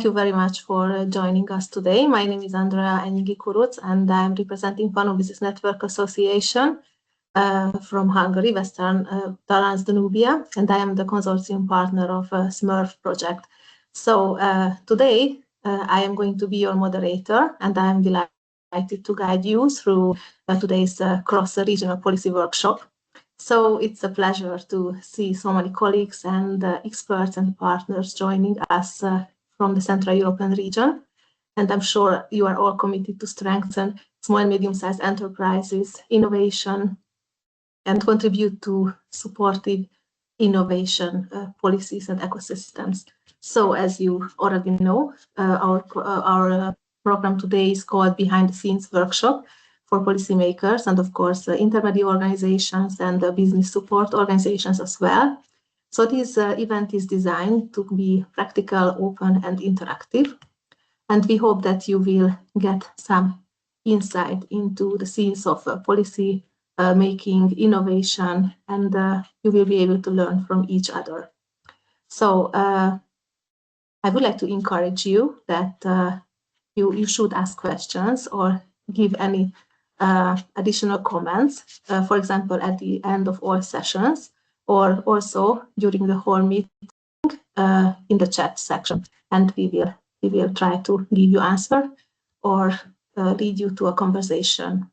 you very much for joining us today. My name is Andrea Enyigi-Kuruc, and I'm representing Pano Business Network Association from Hungary, West-Transdanubia, and I am the consortium partner of SMERF project. So today I am going to be your moderator, and I am delighted to guide you through today's cross-regional policy workshop. So it's a pleasure to see so many colleagues and experts and partners joining us from the Central European region. And I'm sure you are all committed to strengthen small and medium-sized enterprises, innovation, and contribute to supportive innovation policies and ecosystems. So as you already know, our program today is called Behind the Scenes Workshop for policymakers and, of course, intermediate organizations and business support organizations as well. So this event is designed to be practical, open, and interactive. And we hope that you will get some insight into the scenes of policy making, innovation, and you will be able to learn from each other. So I would like to encourage you that you should ask questions or give any additional comments, for example, at the end of all sessions, or also during the whole meeting in the chat section, and we will try to give you answer or lead you to a conversation.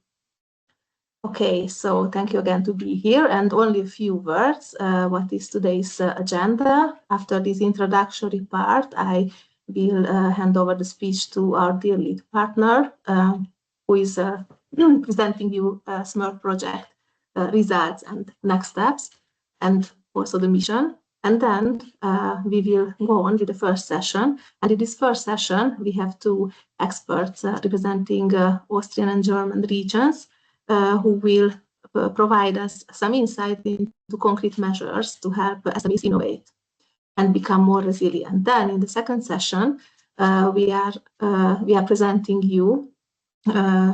Okay, so thank you again to be here, and only a few words. What is today's agenda? After this introductory part, I will hand over the speech to our dear lead partner, who is presenting you SMERF project results and next steps, and also the mission. And then we will go on with the first session. And in this first session, we have two experts representing Austrian and German regions who will provide us some insight into concrete measures to help SMEs innovate and become more resilient. Then in the second session, we are presenting you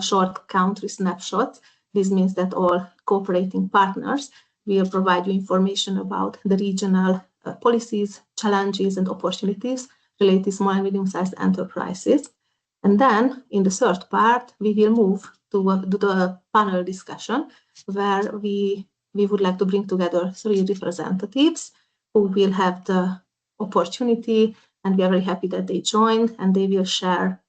short country snapshots. This means that all cooperating partners will provide you information about the regional policies, challenges, and opportunities related to small and medium-sized enterprises. And then in the third part, we will move to the panel discussion, where we would like to bring together three representatives who will have the opportunity, and we are very happy that they joined, and they will share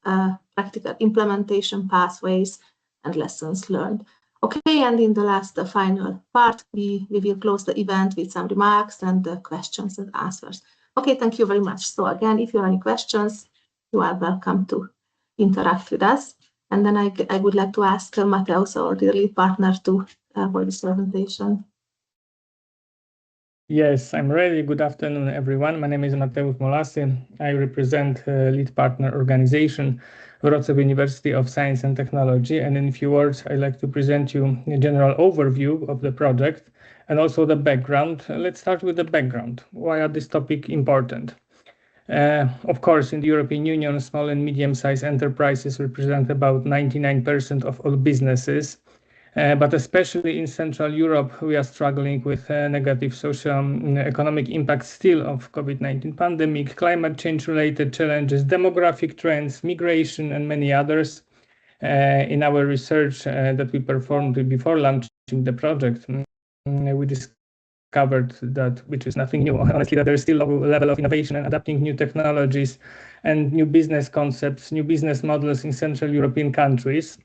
practical implementation pathways and lessons learned. Okay, and in the last final part, we will close the event with some remarks and questions and answers. Okay, thank you very much. So again, if you have any questions, you are welcome to interact with us. And then I would like to ask Mateusz, our lead partner, to for this presentation. Yes, I'm ready. Good afternoon, everyone. My name is Mateusz Molasy. I represent lead partner organization, Wrocław University of Science and Technology. And in a few words, I'd like to present you a general overview of the project and also the background. Let's start with the background. Why is this topic important? Of course, in the European Union, small and medium-sized enterprises represent about 99% of all businesses. But especially in Central Europe, we are struggling with negative social economic impact still of COVID-19 pandemic, climate change-related challenges, demographic trends, migration, and many others. In our research that we performed before launching the project, we discovered that, which is nothing new, honestly, that there is still a low level of innovation and adapting new technologies and new business concepts, new business models in Central European countries.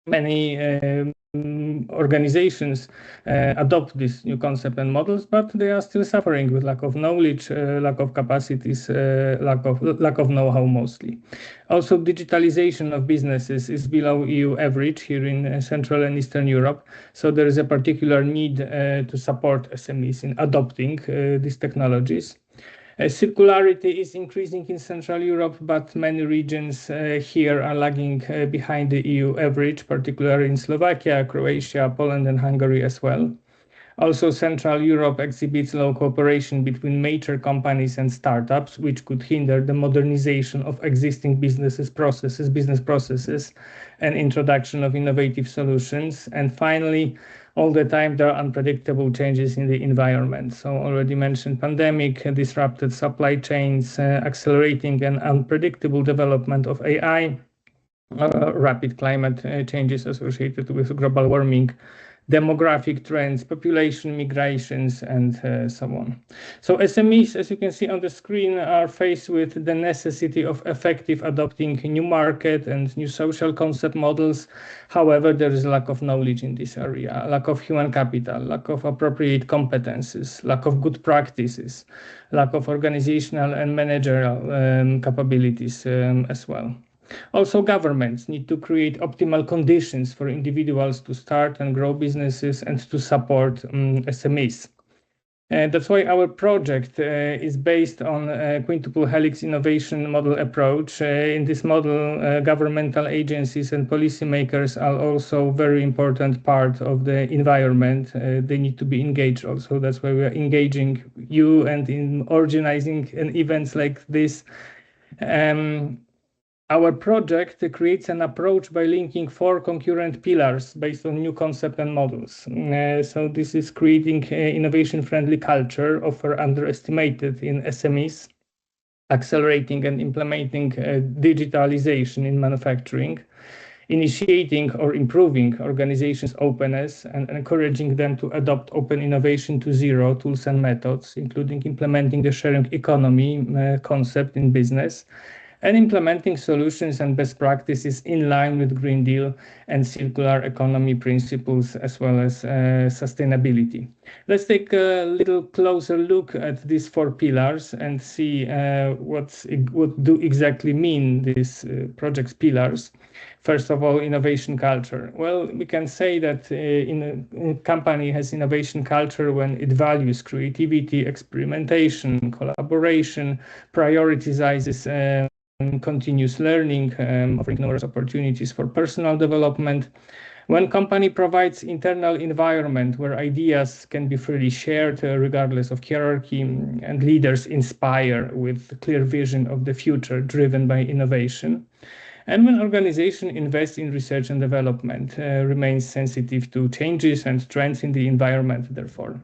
Many organizations adopt these new concepts and models, but they are still suffering with lack of knowledge, lack of capacities, lack of know-how mostly. Also, digitalization of businesses is below EU average here in Central and Eastern Europe. So there is a particular need to support SMEs in adopting these technologies. Circularity is increasing in Central Europe, but many regions here are lagging behind the EU average, particularly in Slovakia, Croatia, Poland, and Hungary as well. Also, Central Europe exhibits low cooperation between major companies and startups, which could hinder the modernization of existing business processes, and introduction of innovative solutions. And finally, all the time there are unpredictable changes in the environment. So already mentioned pandemic, disrupted supply chains, accelerating and unpredictable development of AI, rapid climate changes associated with global warming, demographic trends, population migrations, and so on. So SMEs, as you can see on the screen, are faced with the necessity of effective adopting new market and new social concept models. However, there is a lack of knowledge in this area, lack of human capital, lack of appropriate competences, lack of good practices, lack of organizational and managerial capabilities as well. Also, governments need to create optimal conditions for individuals to start and grow businesses and to support SMEs. That's why our project is based on a quintuple helix innovation model approach. In this model, governmental agencies and policymakers are also very important part of the environment. They need to be engaged also. That's why we are engaging you and in organizing events like this. Our project creates an approach by linking 4 concurrent pillars based on new concepts and models. So this is creating innovation-friendly culture, often underestimated in SMEs, accelerating and implementing digitalization in manufacturing, initiating or improving organizations' openness and encouraging them to adopt open innovation to zero tools and methods, including implementing the sharing economy concept in business, and implementing solutions and best practices in line with Green Deal and circular economy principles, as well as sustainability. Let's take a little closer look at these 4 pillars and see what do exactly mean these project's pillars. First of all, innovation culture. Well, we can say that a company has innovation culture when it values creativity, experimentation, collaboration, prioritizes continuous learning, offering numerous opportunities for personal development. When company provides internal environment where ideas can be freely shared, regardless of hierarchy, and leaders inspire with clear vision of the future driven by innovation. And when organization invests in research and development, remains sensitive to changes and trends in the environment, therefore.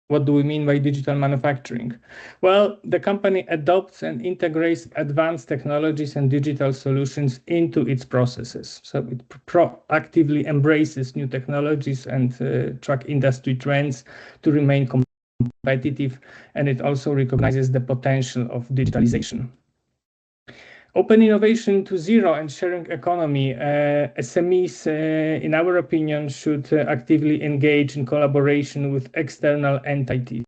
What do we mean by digital manufacturing? Well, the company adopts and integrates advanced technologies and digital solutions into its processes. So it proactively embraces new technologies and track industry trends to remain competitive, and it also recognizes the potential of digitalization. Open innovation to zero and sharing economy. SMEs, in our opinion, should actively engage in collaboration with external entities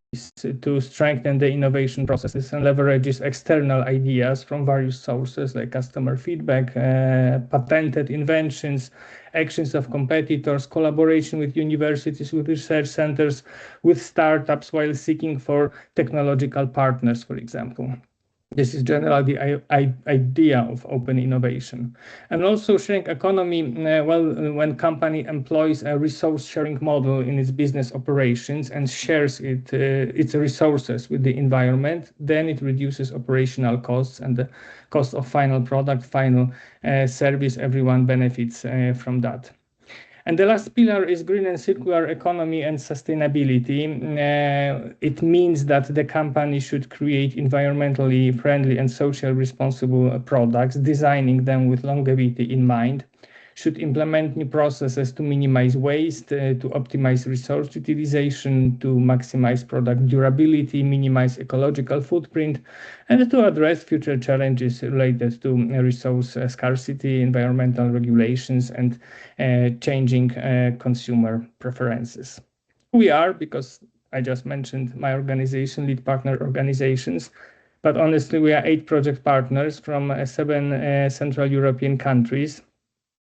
to strengthen the innovation processes and leverages external ideas from various sources like customer feedback, patented inventions, actions of competitors, collaboration with universities, with research centers, with startups, while seeking for technological partners, for example. This is generally the idea of open innovation. And also sharing economy, when company employs a resource sharing model in its business operations and shares its resources with the environment, then it reduces operational costs and the cost of final product, final service. Everyone benefits from that. And the last pillar is green and circular economy and sustainability. It means that the company should create environmentally friendly and socially responsible products, designing them with longevity in mind, should implement new processes to minimize waste, to optimize resource utilization, to maximize product durability, minimize ecological footprint, and to address future challenges related to resource scarcity, environmental regulations, and changing consumer preferences. We are, because I just mentioned my organization, lead partner organizations, but honestly, we are 8 project partners from 7 Central European countries.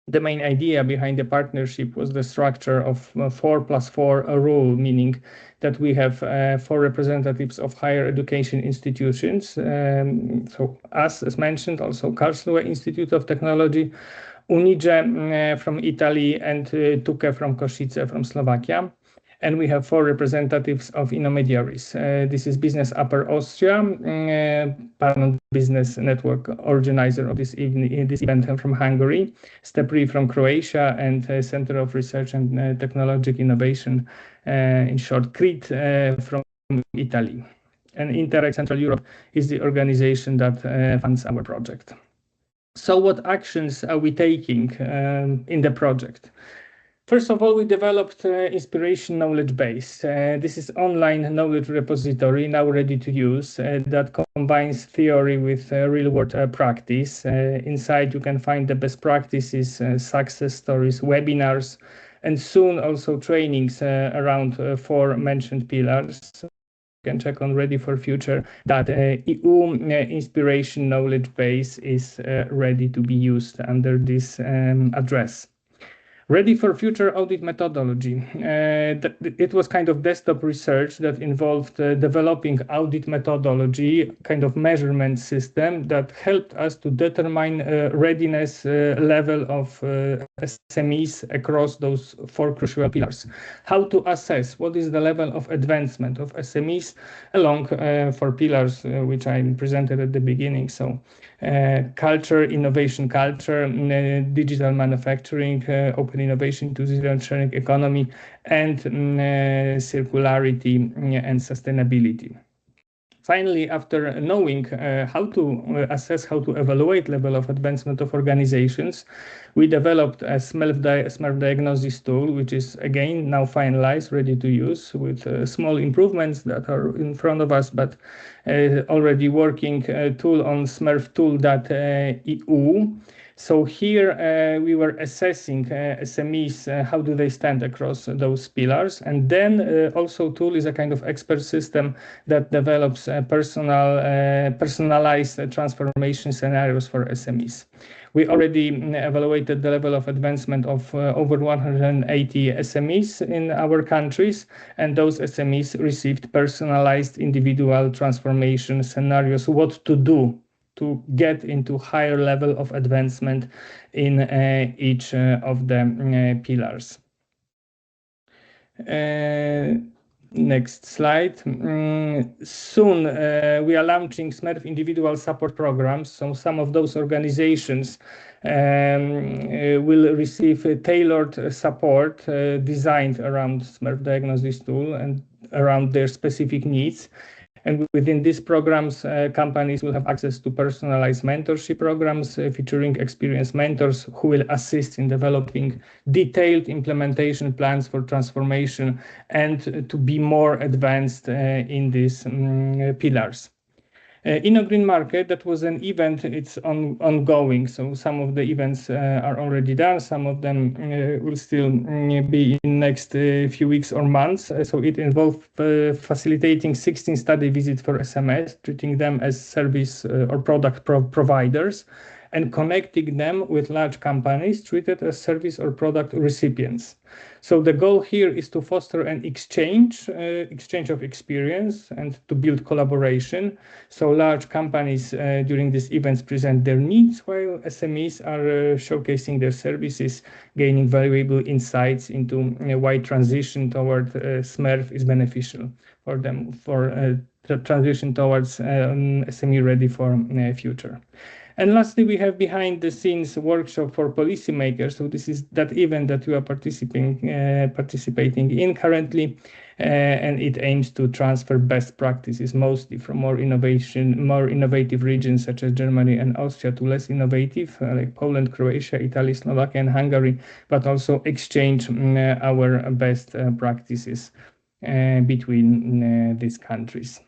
The main idea behind the partnership was the structure of 4+4 rule, meaning that we have 4 representatives of higher education institutions. So us, as mentioned, also Karlsruhe Institute of Technology, Unige from Italy, and Tuke from Košice from Slovakia. And we have 4 representatives of Innomediaries. This is Business Upper Austria, Parliament Business Network organizer of this event from Hungary, SMERF from Croatia, and Center of Research and Technological Innovation, in short, CRIT, from Italy. And Interreg Central Europe is the organization that funds our project. So what actions are we taking in the project? First of all, we developed Inspiration Knowledge Base. This is online knowledge repository now ready to use that combines theory with real-world practice. Inside you can find the best practices, success stories, webinars, and soon also trainings around 4 mentioned pillars. You can check on Ready for Future that EU Inspiration Knowledge Base is ready to be used under this address. Ready for Future audit methodology. It was kind of desktop research that involved developing audit methodology, kind of measurement system that helped us to determine readiness level of SMEs across those 4 crucial pillars. How to assess what is the level of advancement of SMEs along 4 pillars, which I presented at the beginning. So culture, innovation culture, digital manufacturing, open innovation to zero sharing economy, and circularity and sustainability. Finally, after knowing how to assess, how to evaluate level of advancement of organizations, we developed a SMERF diagnosis tool, which is again now finalized, ready to use, with small improvements that are in front of us, but already working tool on smurftool.eu. So here we were assessing SMEs, how do they stand across those pillars. And then also tool is a kind of expert system that develops personalized transformation scenarios for SMEs. We already evaluated the level of advancement of over 180 SMEs in our countries, and those SMEs received personalized individual transformation scenarios, what to do to get into higher level of advancement in each of the pillars. Next slide. Soon we are launching SMERF individual support programs. So some of those organizations will receive tailored support designed around SMERF diagnosis tool and around their specific needs. And within these programs, companies will have access to personalized mentorship programs featuring experienced mentors who will assist in developing detailed implementation plans for transformation and to be more advanced in these pillars. Inno Green Market, that was an event, it's ongoing. So some of the events are already done. Some of them will still be in next few weeks or months. So it involved facilitating 16 study visits for SMEs, treating them as service or product providers, and connecting them with large companies treated as service or product recipients. So the goal here is to foster an exchange of experience and to build collaboration. So large companies during these events present their needs, while SMEs are showcasing their services, gaining valuable insights into why transition toward SMERF is beneficial for them, for the transition towards SME Ready for future. And lastly, we have behind the scenes workshop for policymakers. So this is that event that you are participating in currently, and it aims to transfer best practices, mostly from more innovative regions such as Germany and Austria to less innovative, like Poland, Croatia, Italy, Slovakia, and Hungary, but also exchange our best practices between these countries.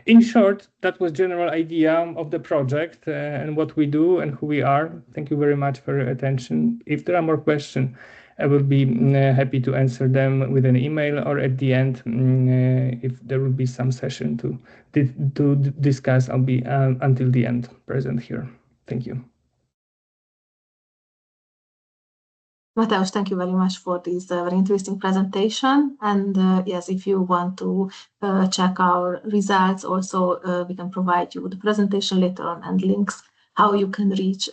In short, that was general idea of the project and what we do and who we are. Thank you very much for your attention. If there are more questions, I will be happy to answer them with an email, or at the end, if there will be some session to discuss, I'll be until the end present here. Thank you. Mateusz, thank you very much for this very interesting presentation. And yes, if you want to check our results, also we can provide you with the presentation later on and links how you can reach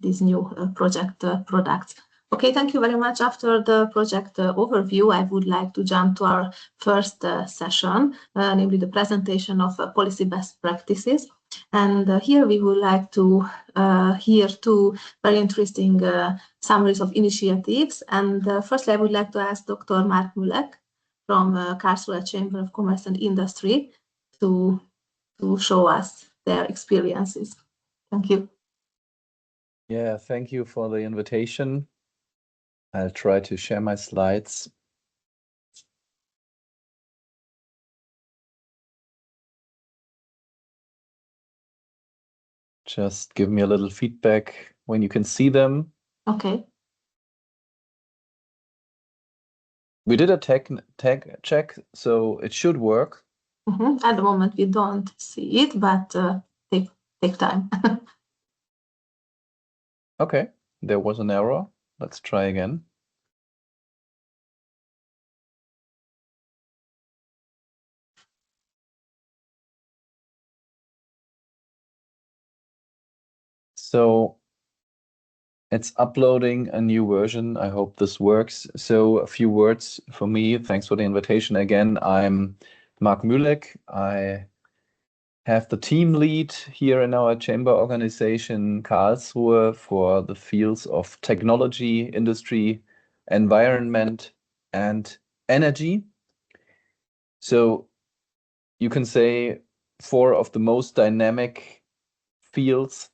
these new project products Okay, thank you very much. After the project overview, I would like to jump to our first session, namely the presentation of policy best practices. And here we would like to hear two very interesting summaries of initiatives. And firstly, I would like to ask Dr. Mark Mulek from Karlsruhe Chamber of Commerce and Industry to show us their experiences. Thank you. Yeah, thank you for the invitation. I'll try to share my slides. Just give me a little feedback when you can see them. Okay. We did a tech check, so it should work. At the moment, we don't see it, but take time. Okay, there was an error. Let's try again. So it's uploading a new version. I hope this works. So a few words for me. Thanks for the invitation again. I'm Mark Mulek. I have the team lead here in our chamber organization, Karlsruhe, for the fields of technology, industry, environment, and energy. So you can say 4 of the most dynamic fields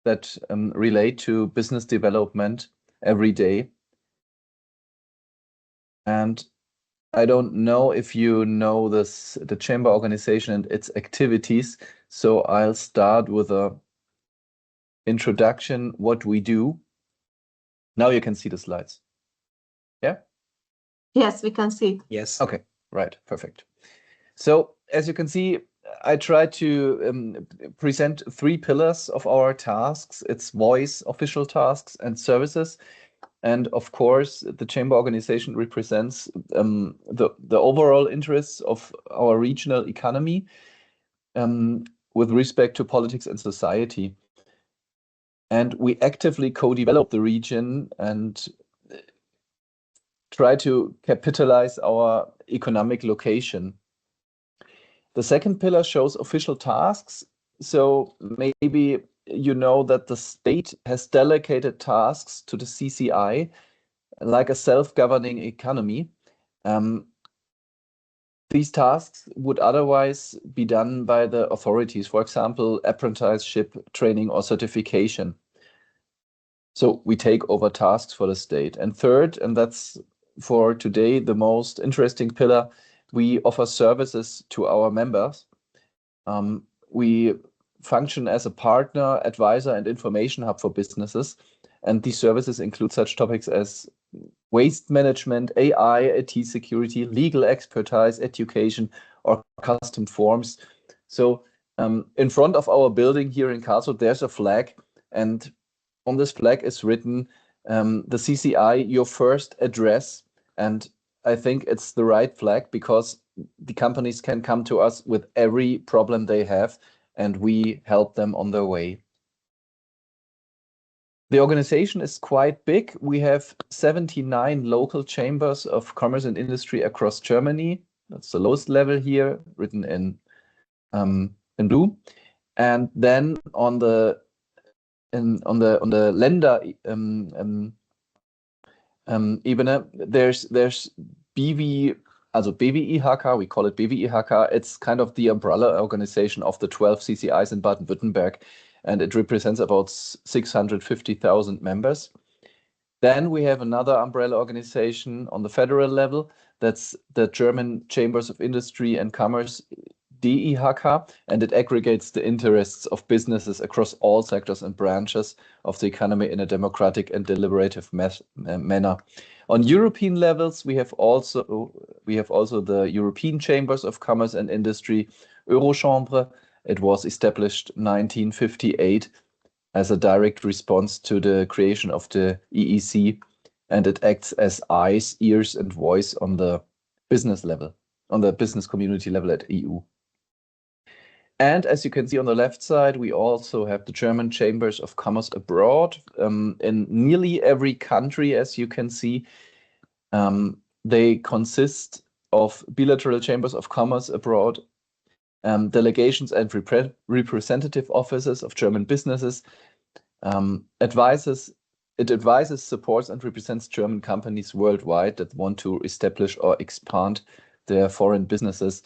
that relate to business development every day. And I don't know if you know the chamber organization and its activities, so I'll start with a introduction, what we do. Now you can see the slides. Yeah? Yes, we can see. Yes. Okay, right, perfect. So as you can see, I try to present 3 pillars of our tasks. It's voice, official tasks, and services. And of course, the chamber organization represents the overall interests of our regional economy with respect to politics and society. And we actively co-develop the region and try to capitalize our economic location. The second pillar shows official tasks. So maybe you know that the state has delegated tasks to the CCI, like a self-governing economy. These tasks would otherwise be done by the authorities, for example, apprenticeship, training, or certification. So we take over tasks for the state. And third, and that's for today the most interesting pillar, we offer services to our members. We function as a partner, advisor, and information hub for businesses. And these services include such topics as waste management, AI, IT security, legal expertise, education, or custom forms. So in front of our building here in Karlsruhe, there's a flag, and on this flag is written the CCI, your first address. And I think it's the right flag because the companies can come to us with every problem they have, and we help them on their way. The organization is quite big. We have 79 local chambers of commerce and industry across Germany. That's the lowest level here, written in blue. And then on the Länder Ebene, there's BW, also BWIHK, we call it BWIHK. It's kind of the umbrella organization of the 12 CCIs in Baden-Württemberg, and it represents about 650,000 members. Then we have another umbrella organization on the federal level. That's the German Chambers of Industry and Commerce, DIHK, and it aggregates the interests of businesses across all sectors and branches of the economy in a democratic and deliberative manner. On European levels, we have also the European Chambers of Commerce and Industry, Eurochambre. It was established 1958 as a direct response to the creation of the EEC, and it acts as eyes, ears, and voice on the business level, on the business community level at EU. And as you can see on the left side, we also have the German Chambers of Commerce abroad in nearly every country, as you can see. They consist of bilateral chambers of commerce abroad, delegations and representative offices of German businesses, it advises, supports, and represents German companies worldwide that want to establish or expand their foreign businesses.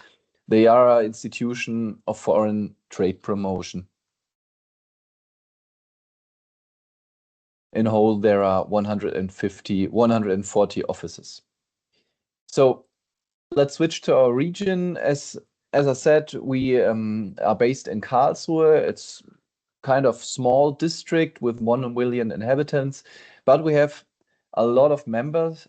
They are an institution of foreign trade promotion. In whole, there are 140 offices. So let's switch to our region. As I said, we are based in Karlsruhe. It's kind of small district with 1 million inhabitants, but we have a lot of members,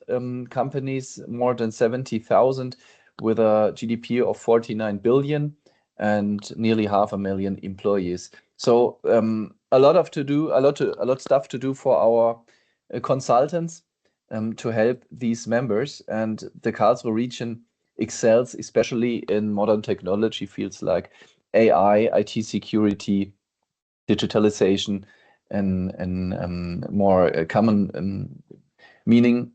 companies, more than 70,000, with a GDP of 49 billion and nearly 500,000 employees. So a lot stuff to do for our consultants to help these members. And the Karlsruhe region excels especially in modern technology fields like AI, IT security, digitalization, and more common meaning,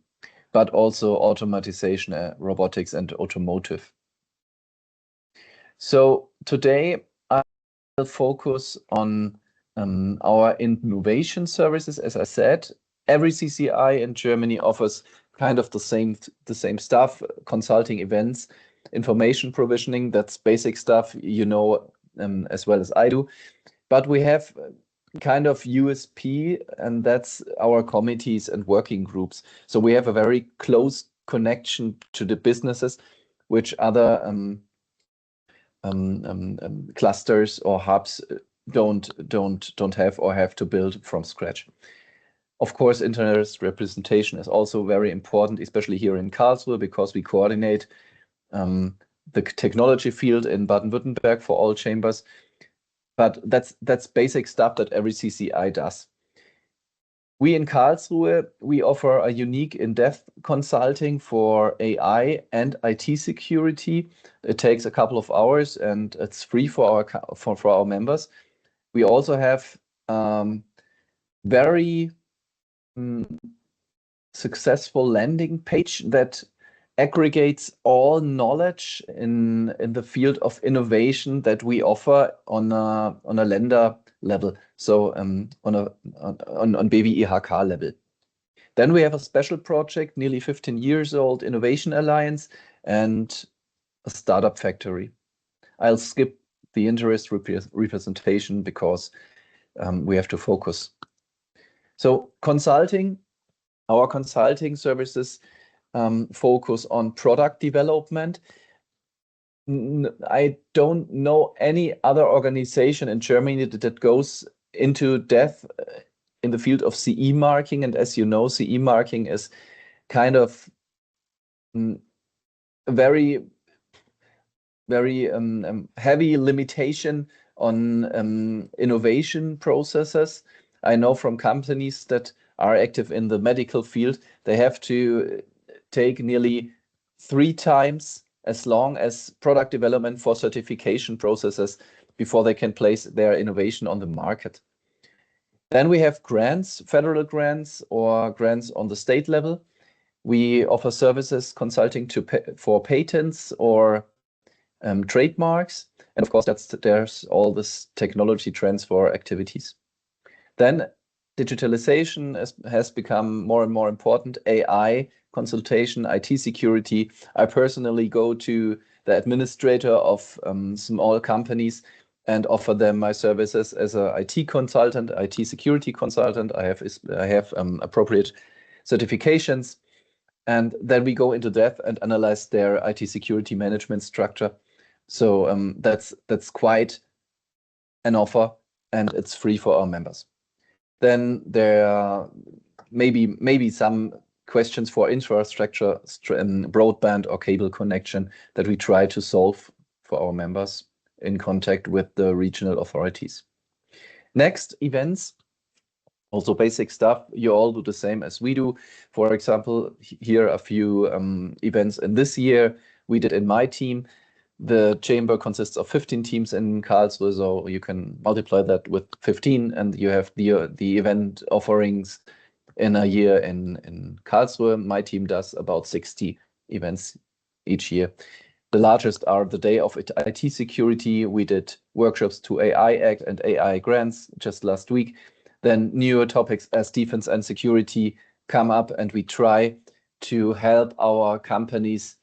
but also automatization, robotics, and automotive. So today I will focus on our innovation services. As I said, every CCI in Germany offers kind of the same stuff: consulting, events, information provisioning. That's basic stuff, you know, as well as I do. But we have kind of USP, and that's our committees and working groups. So we have a very close connection to the businesses, which other clusters or hubs don't have or have to build from scratch. Of course, interest representation is also very important, especially here in Karlsruhe, because we coordinate the technology field in Baden-Württemberg for all chambers. But that's basic stuff that every CCI does. We in Karlsruhe, we offer a unique in-depth consulting for AI and IT security. It takes a couple of hours and it's free for our members. We also have very successful landing page that aggregates all knowledge in the field of innovation that we offer on a Länder level, so on BWIHK level. Then we have a special project, nearly 15 years old, Innovation Alliance, and a startup factory. I'll skip the interest representation because we have to focus. So consulting, our consulting services focus on product development. I don't know any other organization in Germany that goes into depth in the field of CE marking. And as you know, CE marking is kind of very heavy limitation on innovation processes. I know from companies that are active in the medical field, they have to take nearly 3 times as long as product development for certification processes before they can place their innovation on the market. Then we have grants, federal grants or grants on the state level. We offer services consulting for patents or trademarks. And of course, there's all this technology transfer activities. Then digitalization has become more and more important. AI, consultation, IT security. I personally go to the administrator of small companies and offer them my services as an IT consultant, IT security consultant. I have appropriate certifications, and then we go into depth and analyze their IT security management structure. So that's quite an offer, and it's free for our members. Then there are maybe some questions for infrastructure, broadband or cable connection that we try to solve for our members in contact with the regional authorities. Next, events. Also basic stuff. You all do the same as we do. For example, here are a few events in this year we did in my team. The chamber consists of 15 teams in Karlsruhe, so you can multiply that with 15, and you have the event offerings in a year in Karlsruhe. My team does about 60 events each year. The largest are the Day of IT Security. We did workshops to AI Act and AI grants just last week. Then newer topics as defense and security come up, and we try to help our companies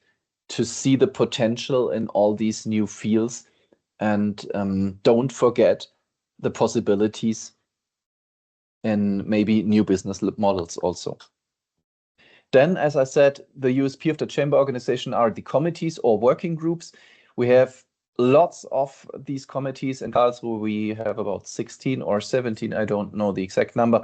to see the potential in all these new fields, and don't forget the possibilities in maybe new business models also. Then, as I said, the USP of the chamber organization are the committees or working groups. We have lots of these committees in Karlsruhe. We have about 16 or 17, I don't know the exact number.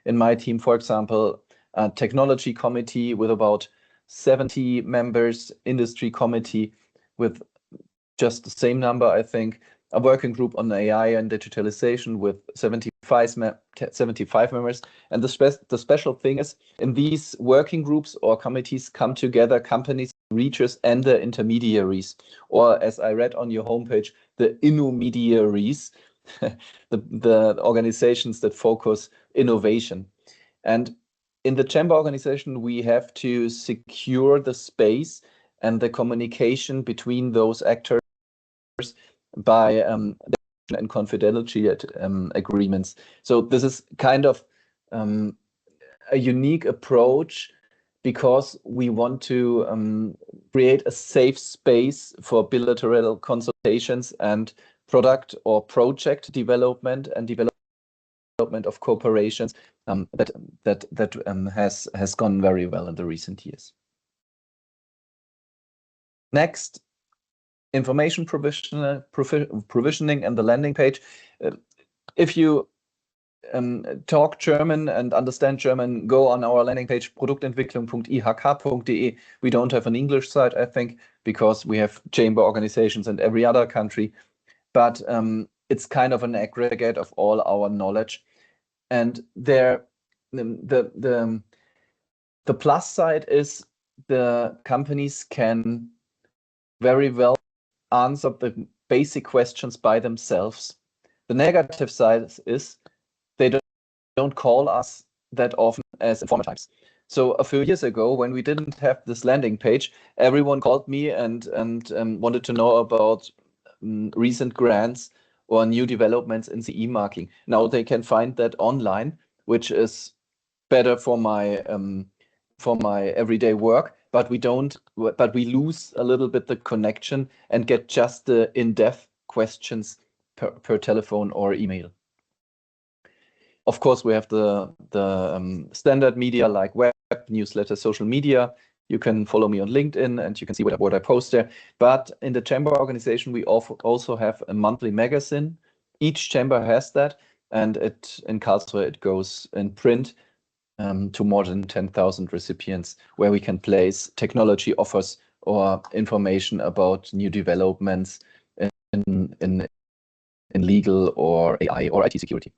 In my team, for example, a technology committee with about 70 members, industry committee with just the same number, I think, a working group on AI and digitalization with 75 members. And the special thing is, in these working groups or committees come together companies, reachers, and the intermediaries, or as I read on your homepage, the Innomediaries, the organizations that focus innovation. And in the chamber organization, we have to secure the space and the communication between those actors by and confidentiality agreements. So this is kind of a unique approach, because we want to create a safe space for bilateral consultations and product or project development and development of cooperations that has gone very well in the recent years. Next, information provisioning and the landing page. If you talk German and understand German, go on our landing page produktentwicklung.ihk.de. We don't have an English site, I think, because we have chamber organizations in every other country, but it's kind of an aggregate of all our knowledge. And there, the plus side is the companies can very well answer the basic questions by themselves. The negative side is they don't call us that often as informer types. So a few years ago, when we didn't have this landing page, everyone called me and wanted to know about recent grants or new developments in CE marking. Now they can find that online, which is better for my everyday work. But we lose a little bit the connection and get just the in-depth questions per telephone or email. Of course, we have the standard media like web, newsletter, social media. You can follow me on LinkedIn and you can see what I post there. But in the chamber organization, we also have a monthly magazine. Each chamber has that, and in Karlsruhe it goes in print to more than 10,000 recipients, where we can place technology offers or information about new developments in legal or AI or IT security.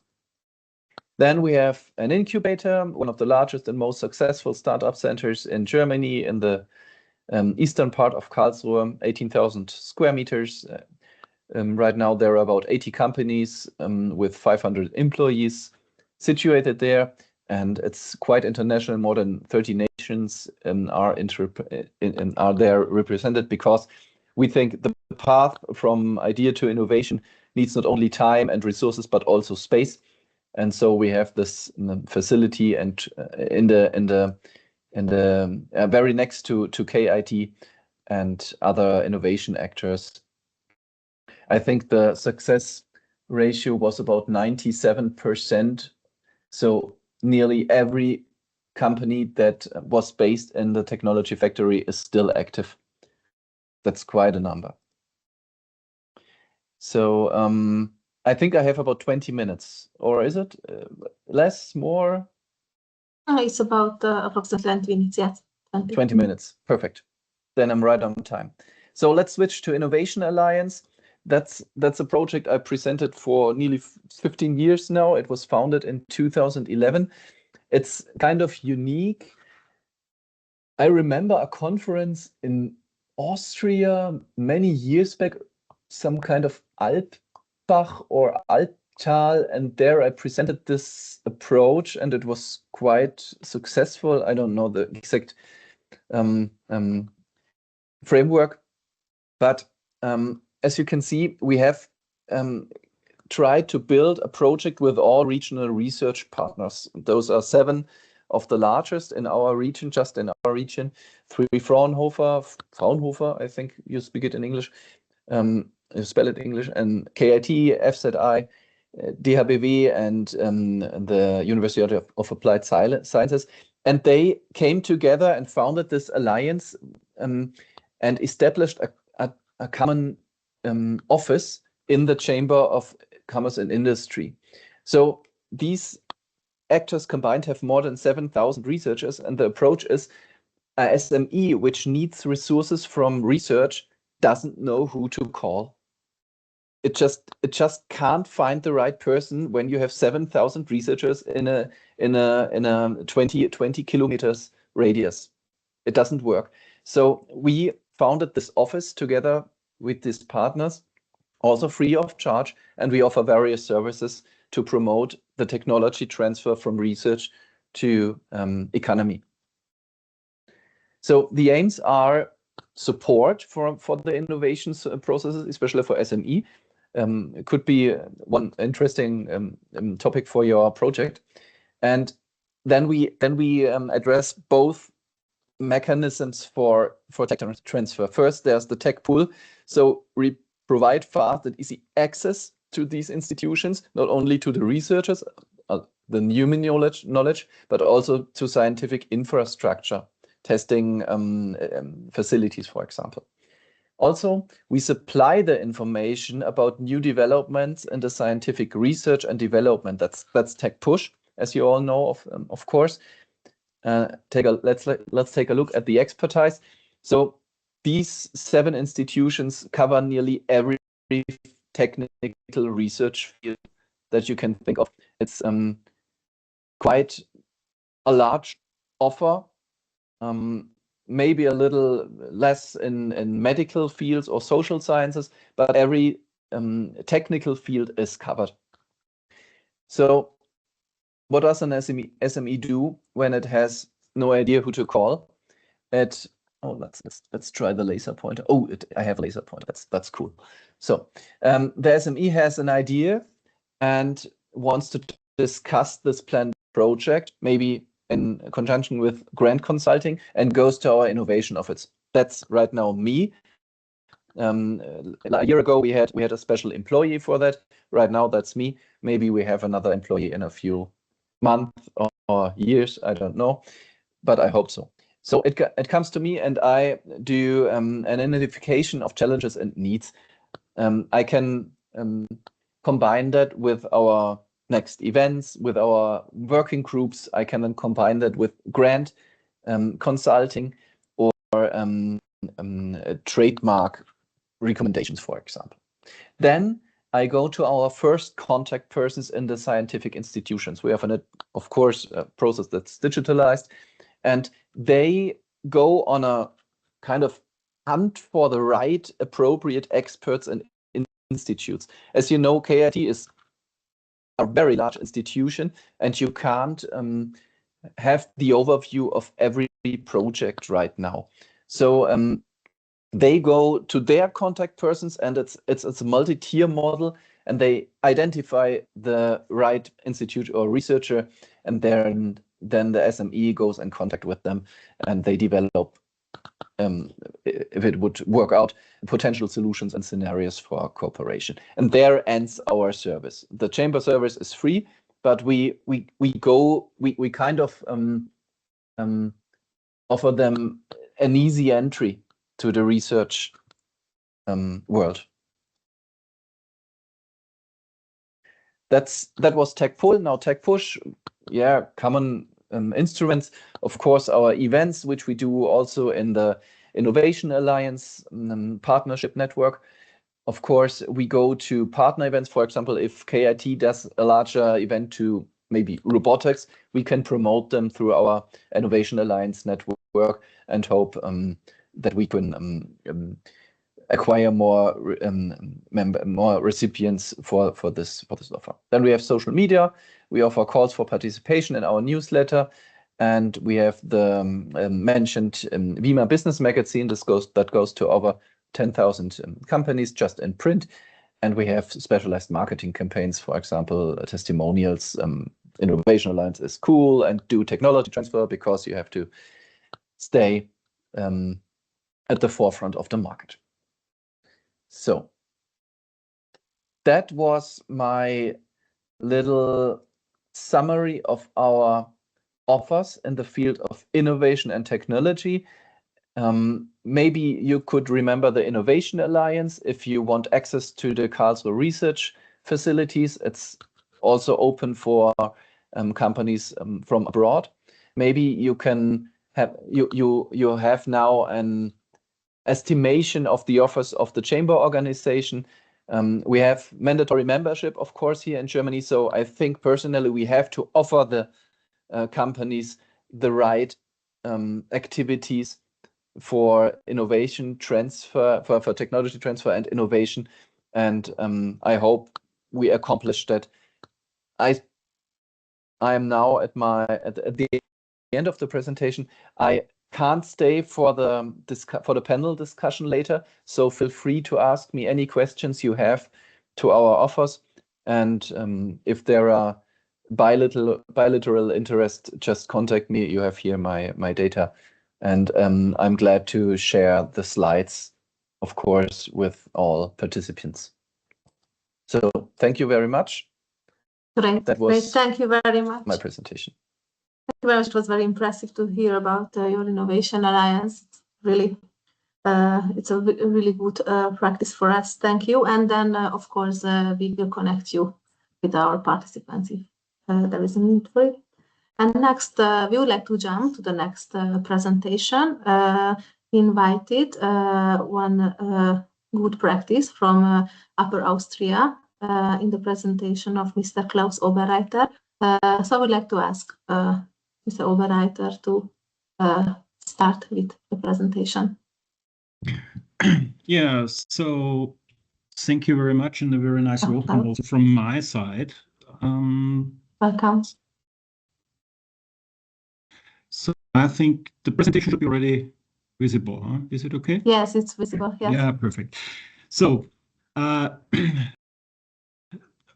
Then we have an incubator, one of the largest and most successful startup centers in Germany, in the eastern part of Karlsruhe, 18,000 square meters. Right now there are about 80 companies with 500 employees situated there. And it's quite international. More than 30 nations are there represented, because we think the path from idea to innovation needs not only time and resources, but also space. And so we have this facility and in the very next to KIT and other innovation actors. I think the success ratio was about 97%. So nearly every company that was based in the technology factory is still active. That's quite a number. So I think I have about 20 minutes, or is it less, more? It's about approximately 20 minutes, yes. 20 minutes, perfect. Then I'm right on time. So let's switch to Innovation Alliance. That's a project I presented for nearly 15 years now. It was founded in 2011. It's kind of unique. I remember a conference in Austria many years back, some kind of Alpbach or Albtal, and there I presented this approach, and it was quite successful. I don't know the exact framework, but as you can see, we have tried to build a project with all regional research partners. Those are 7 of the largest in our region, just in our region. 3 Fraunhofer, I think you speak it in English, you spell it in English, and KIT, FZI, DHBW, and the University of Applied Sciences. And they came together and founded this alliance and established a common office in the Chamber of Commerce and Industry. So these actors combined have more than 7,000 researchers, and the approach is a SME which needs resources from research doesn't know who to call. It just can't find the right person when you have 7,000 researchers in a 20 kilometers radius. It doesn't work. So we founded this office together with these partners, also free of charge, and we offer various services to promote the technology transfer from research to economy. So the aims are support for the innovation processes, especially for SME. It could be one interesting topic for your project. And then we address both mechanisms for tech transfer. First, there's the tech pool. So we provide fast and easy access to these institutions, not only to the researchers, the new knowledge, but also to scientific infrastructure, testing facilities, for example. Also, we supply the information about new developments in the scientific research and development. That's tech push, as you all know, of course. Let's take a look at the expertise. So these 7 institutions cover nearly every technical research field that you can think of. It's quite a large offer, maybe a little less in medical fields or social sciences, but every technical field is covered. So what does an SME do when it has no idea who to call? Let's try the laser pointer. Oh, I have a laser pointer. That's cool. So the SME has an idea and wants to discuss this planned project, maybe in conjunction with grant consulting, and goes to our innovation office. That's right now me. A year ago we had a special employee for that. Right now that's me. Maybe we have another employee in a few months or years. I don't know, but I hope so. So it comes to me, and I do an identification of challenges and needs. I can combine that with our next events, with our working groups. I can then combine that with grant consulting or trademark recommendations, for example. Then I go to our first contact persons in the scientific institutions. We have, of course, a process that's digitalized, and they go on a kind of hunt for the right appropriate experts and institutes. As you know, KIT is a very large institution, and you can't have the overview of every project right now. So they go to their contact persons, and it's a multi-tier model, and they identify the right institute or researcher, and then the SME goes in contact with them, and they develop, if it would work out, potential solutions and scenarios for cooperation. And there ends our service. The chamber service is free, but we kind of offer them an easy entry to the research world. That was tech pull. Now tech push, yeah, common instruments. Of course, our events, which we do also in the Innovation Alliance partnership network. Of course, we go to partner events. For example, if KIT does a larger event to maybe robotics, we can promote them through our Innovation Alliance network and hope that we can acquire more recipients for this offer. Then we have social media. We offer calls for participation in our newsletter, and we have the mentioned Vima Business Magazine. That goes to over 10,000 companies just in print, and we have specialized marketing campaigns. For example, testimonials. Innovation Alliance is cool and do technology transfer because you have to stay at the forefront of the market. So that was my little summary of our offers in the field of innovation and technology. Maybe you could remember the Innovation Alliance. If you want access to the Karlsruhe research facilities, it's also open for companies from abroad. Maybe you can have you have now an estimation of the offers of the chamber organization. We have mandatory membership, of course, here in Germany. So I think personally we have to offer the companies the right activities for innovation transfer, for technology transfer and innovation. And I hope we accomplish that. I am now at the end of the presentation. I can't stay for the panel discussion later, so feel free to ask me any questions you have to our offers. And if there are bilateral interest, just contact me. You have here my data, and I'm glad to share the slides, of course, with all participants. So thank you very much. Great. That was Great. Thank you very much. my presentation. Thank you very much. It was very impressive to hear about your Innovation Alliance. Really, it's a really good practice for us. Thank you. And then, of course, we will connect you with our participants if there is a need for it. And next, we would like to jump to the next presentation. Invited one good practice from Upper Austria in the presentation of Mr. Klaus Oberreiter. So I would like to ask Mr. Oberreiter to start with the presentation. Yeah, so thank you very much, and a very nice welcome also from my side. Welcome. So I think the presentation should be already visible, huh? Is it okay? Yes, it's visible. Yes. Yeah, perfect. So my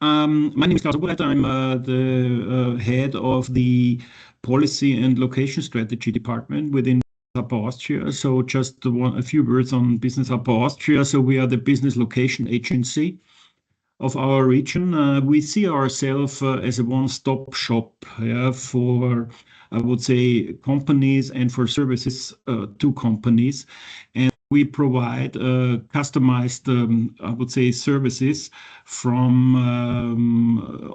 name is Klaus Oberreiter. I'm the head of the Policy and Location Strategy Department within Upper Austria. So just a few words on Business Upper Austria. So we are the business location agency of our region. We see ourselves as a one-stop shop for, I would say, companies and for services to companies. And we provide customized, I would say, services from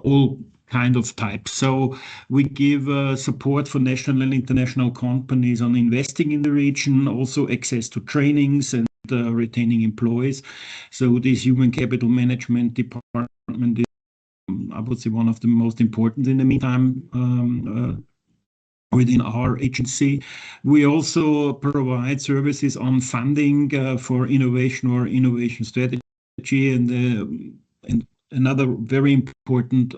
all kind of types. So we give support for national and international companies on investing in the region, also access to trainings and retaining employees. So this human capital management department is, I would say, one of the most important in the meantime within our agency. We also provide services on funding for innovation or innovation strategy, and another very important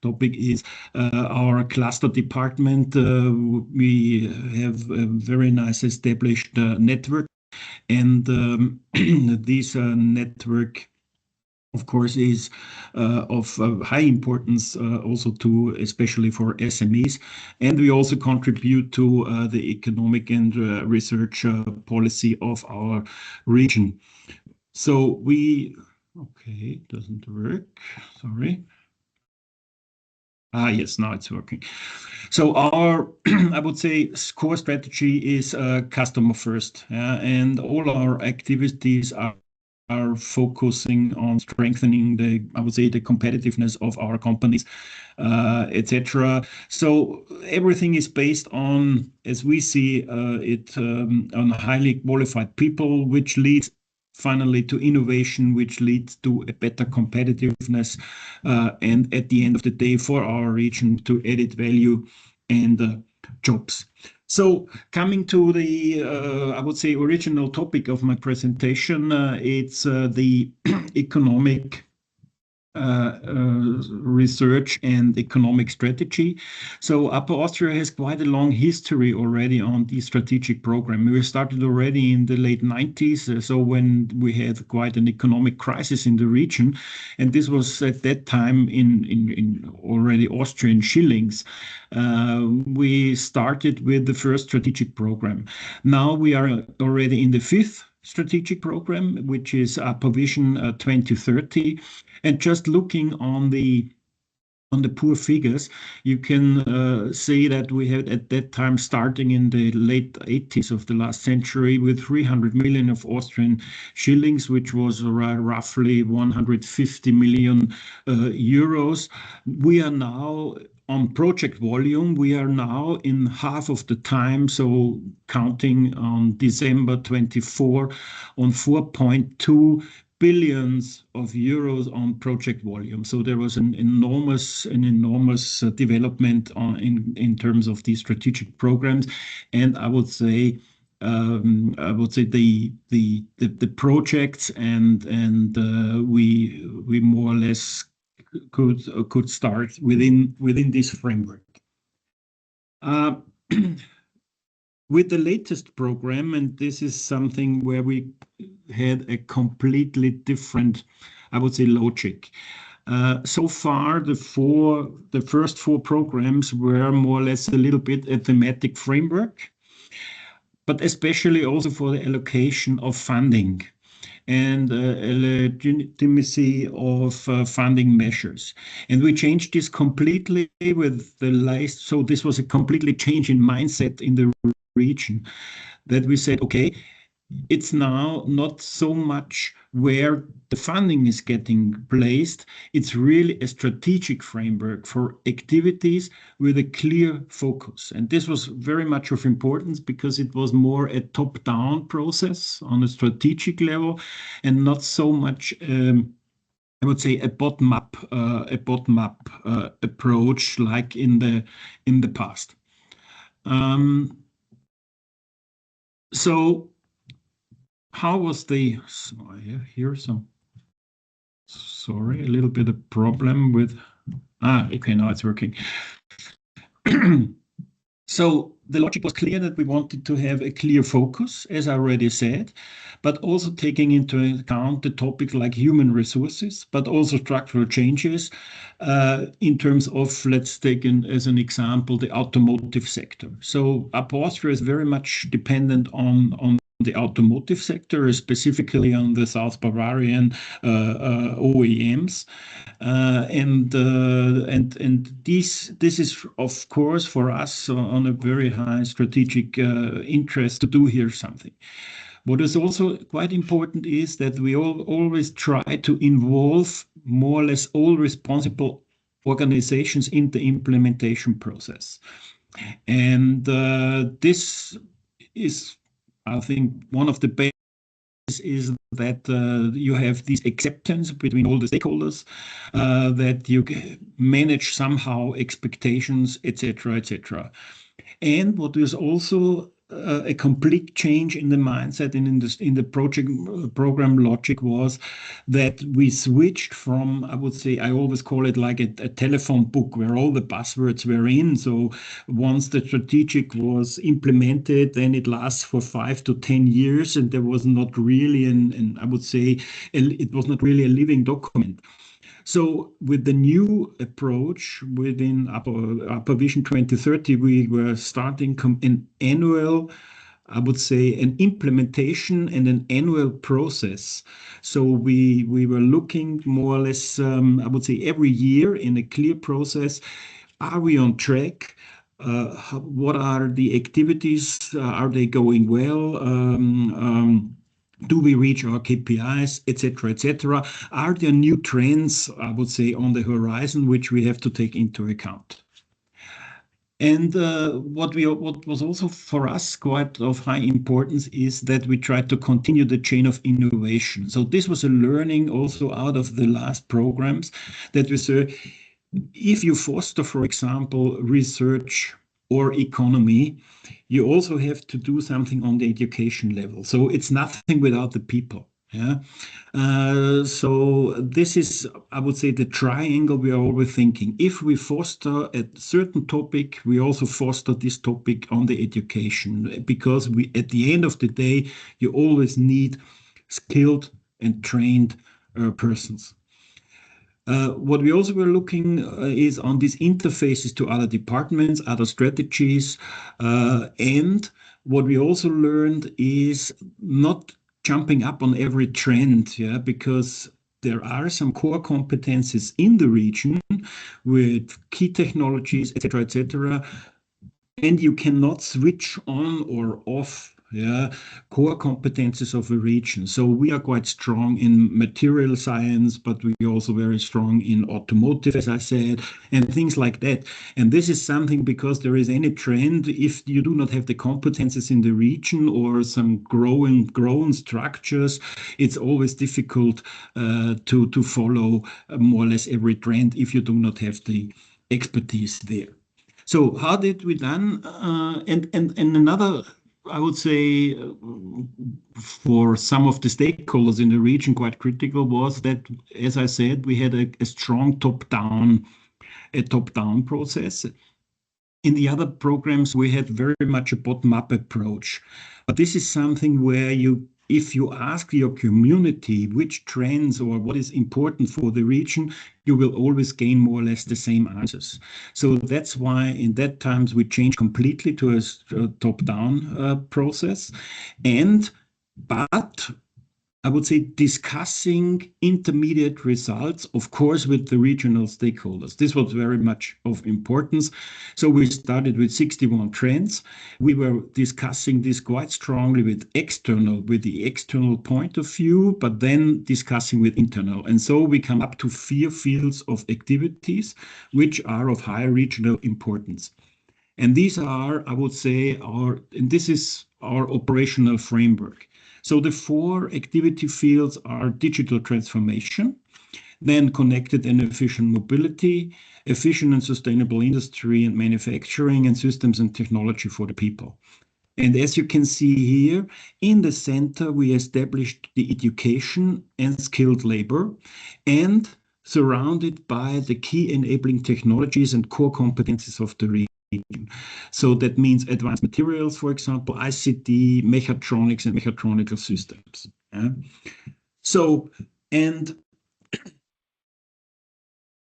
topic is our cluster department. We have a very nice established network, and this network, of course, is of high importance also to, especially for SMEs. And we also contribute to the economic and research policy of our region. So okay, it doesn't work, sorry. Yes, now it's working. So our, I would say, core strategy is customer first, and all our activities are focusing on strengthening the, I would say, the competitiveness of our companies, etc. So everything is based on, as we see it, on highly qualified people, which leads finally to innovation, which leads to a better competitiveness, and at the end of the day, for our region, to added value and jobs. So coming to the, I would say, original topic of my presentation, it's the economic research and economic strategy. So Upper Austria has quite a long history already on the strategic program. We started already in the late 90s, so when we had quite an economic crisis in the region, and this was at that time in already Austrian shillings. We started with the first strategic program. Now we are already in the fifth strategic program, which is Upper Vision 2030. And just looking on the poor figures, you can say that we had at that time, starting in the late 80s of the last century, with 300 million of Austrian shillings, which was roughly 150 million euros. We are now on project volume, we are now in half of the time, so counting on December 24, on 4.2 billions of euros on project volume. So there was an enormous development in terms of these strategic programs, and I would say the projects and we more or less could start within this framework. With the latest program, and this is something where we had a completely different, I would say, logic. So far, the first four programs were more or less a little bit a thematic framework, but especially also for the allocation of funding and legitimacy of funding measures. And we changed this completely with the last, so this was a completely change in mindset in the region, that we said, okay, it's now not so much where the funding is getting placed, it's really a strategic framework for activities with a clear focus. And this was very much of importance because it was more a top-down process on a strategic level and not so much I would say a bottom-up approach like in the past. So how was the, here's some, sorry, a little bit of problem with, okay, now it's working. So the logic was clear that we wanted to have a clear focus, as I already said, but also taking into account the topic like human resources, but also structural changes in terms of, let's take as an example, the automotive sector. So Upper Austria is very much dependent on the automotive sector, specifically on the South Bavarian OEMs, and this is of course for us on a very high strategic interest to do here something. What is also quite important is that we always try to involve more or less all responsible organizations in the implementation process, and this is, I think, one of the best is that you have this acceptance between all the stakeholders, that you manage somehow expectations, etc., etc. And what is also a complete change in the mindset and in the project program logic was that we switched from, I would say, I always call it like a telephone book where all the buzzwords were in. So once the strategic was implemented, then it lasts for 5 to 10 years, and there was not really I would say it was not really a living document. So with the new approach within Upper Vision 2030, we were starting an annual, I would say, an implementation and an annual process. So we were looking more or less, I would say, every year in a clear process. Are we on track? What are the activities? Are they going well? Do we reach our KPIs, etc., etc.? Are there new trends, I would say, on the horizon, which we have to take into account? And what was also for us quite of high importance is that we tried to continue the chain of innovation. So this was a learning also out of the last programs, that we say, if you foster, for example, research or economy, you also have to do something on the education level. So it's nothing without the people. Yeah. So this is, I would say, the triangle we are always thinking. If we foster a certain topic, we also foster this topic on the education, because we, at the end of the day, you always need skilled and trained persons. What we also were looking is on these interfaces to other departments, other strategies, and what we also learned is not jumping up on every trend, yeah, because there are some core competences in the region with key technologies, etc., and you cannot switch on or off, yeah, core competences of a region. So we are quite strong in material science, but we are also very strong in automotive, as I said, and things like that. And this is something, because there is any trend, if you do not have the competences in the region or some growing structures, it's always difficult to follow more or less every trend if you do not have the expertise there. So how did we done? And another, I would say, for some of the stakeholders in the region, quite critical was that, as I said, we had a strong top-down process. In the other programs, we had very much a bottom-up approach. But this is something where if you ask your community which trends or what is important for the region, you will always gain more or less the same answers. So that's why in that times we changed completely to a top-down process. But I would say discussing intermediate results, of course, with the regional stakeholders. This was very much of importance. So we started with 61 trends. We were discussing this quite strongly with the external point of view, but then discussing with internal. And so we come up to 4 fields of activities, which are of high regional importance. And these are, I would say, this is our operational framework. So the 4 activity fields are digital transformation, then connected and efficient mobility, efficient and sustainable industry and manufacturing, and systems and technology for the people. And as you can see here, in the center, we established the education and skilled labor, and surrounded by the key enabling technologies and core competencies of the region. So that means advanced materials, for example, ICT, mechatronics, and mechatronical systems. Yeah? So, and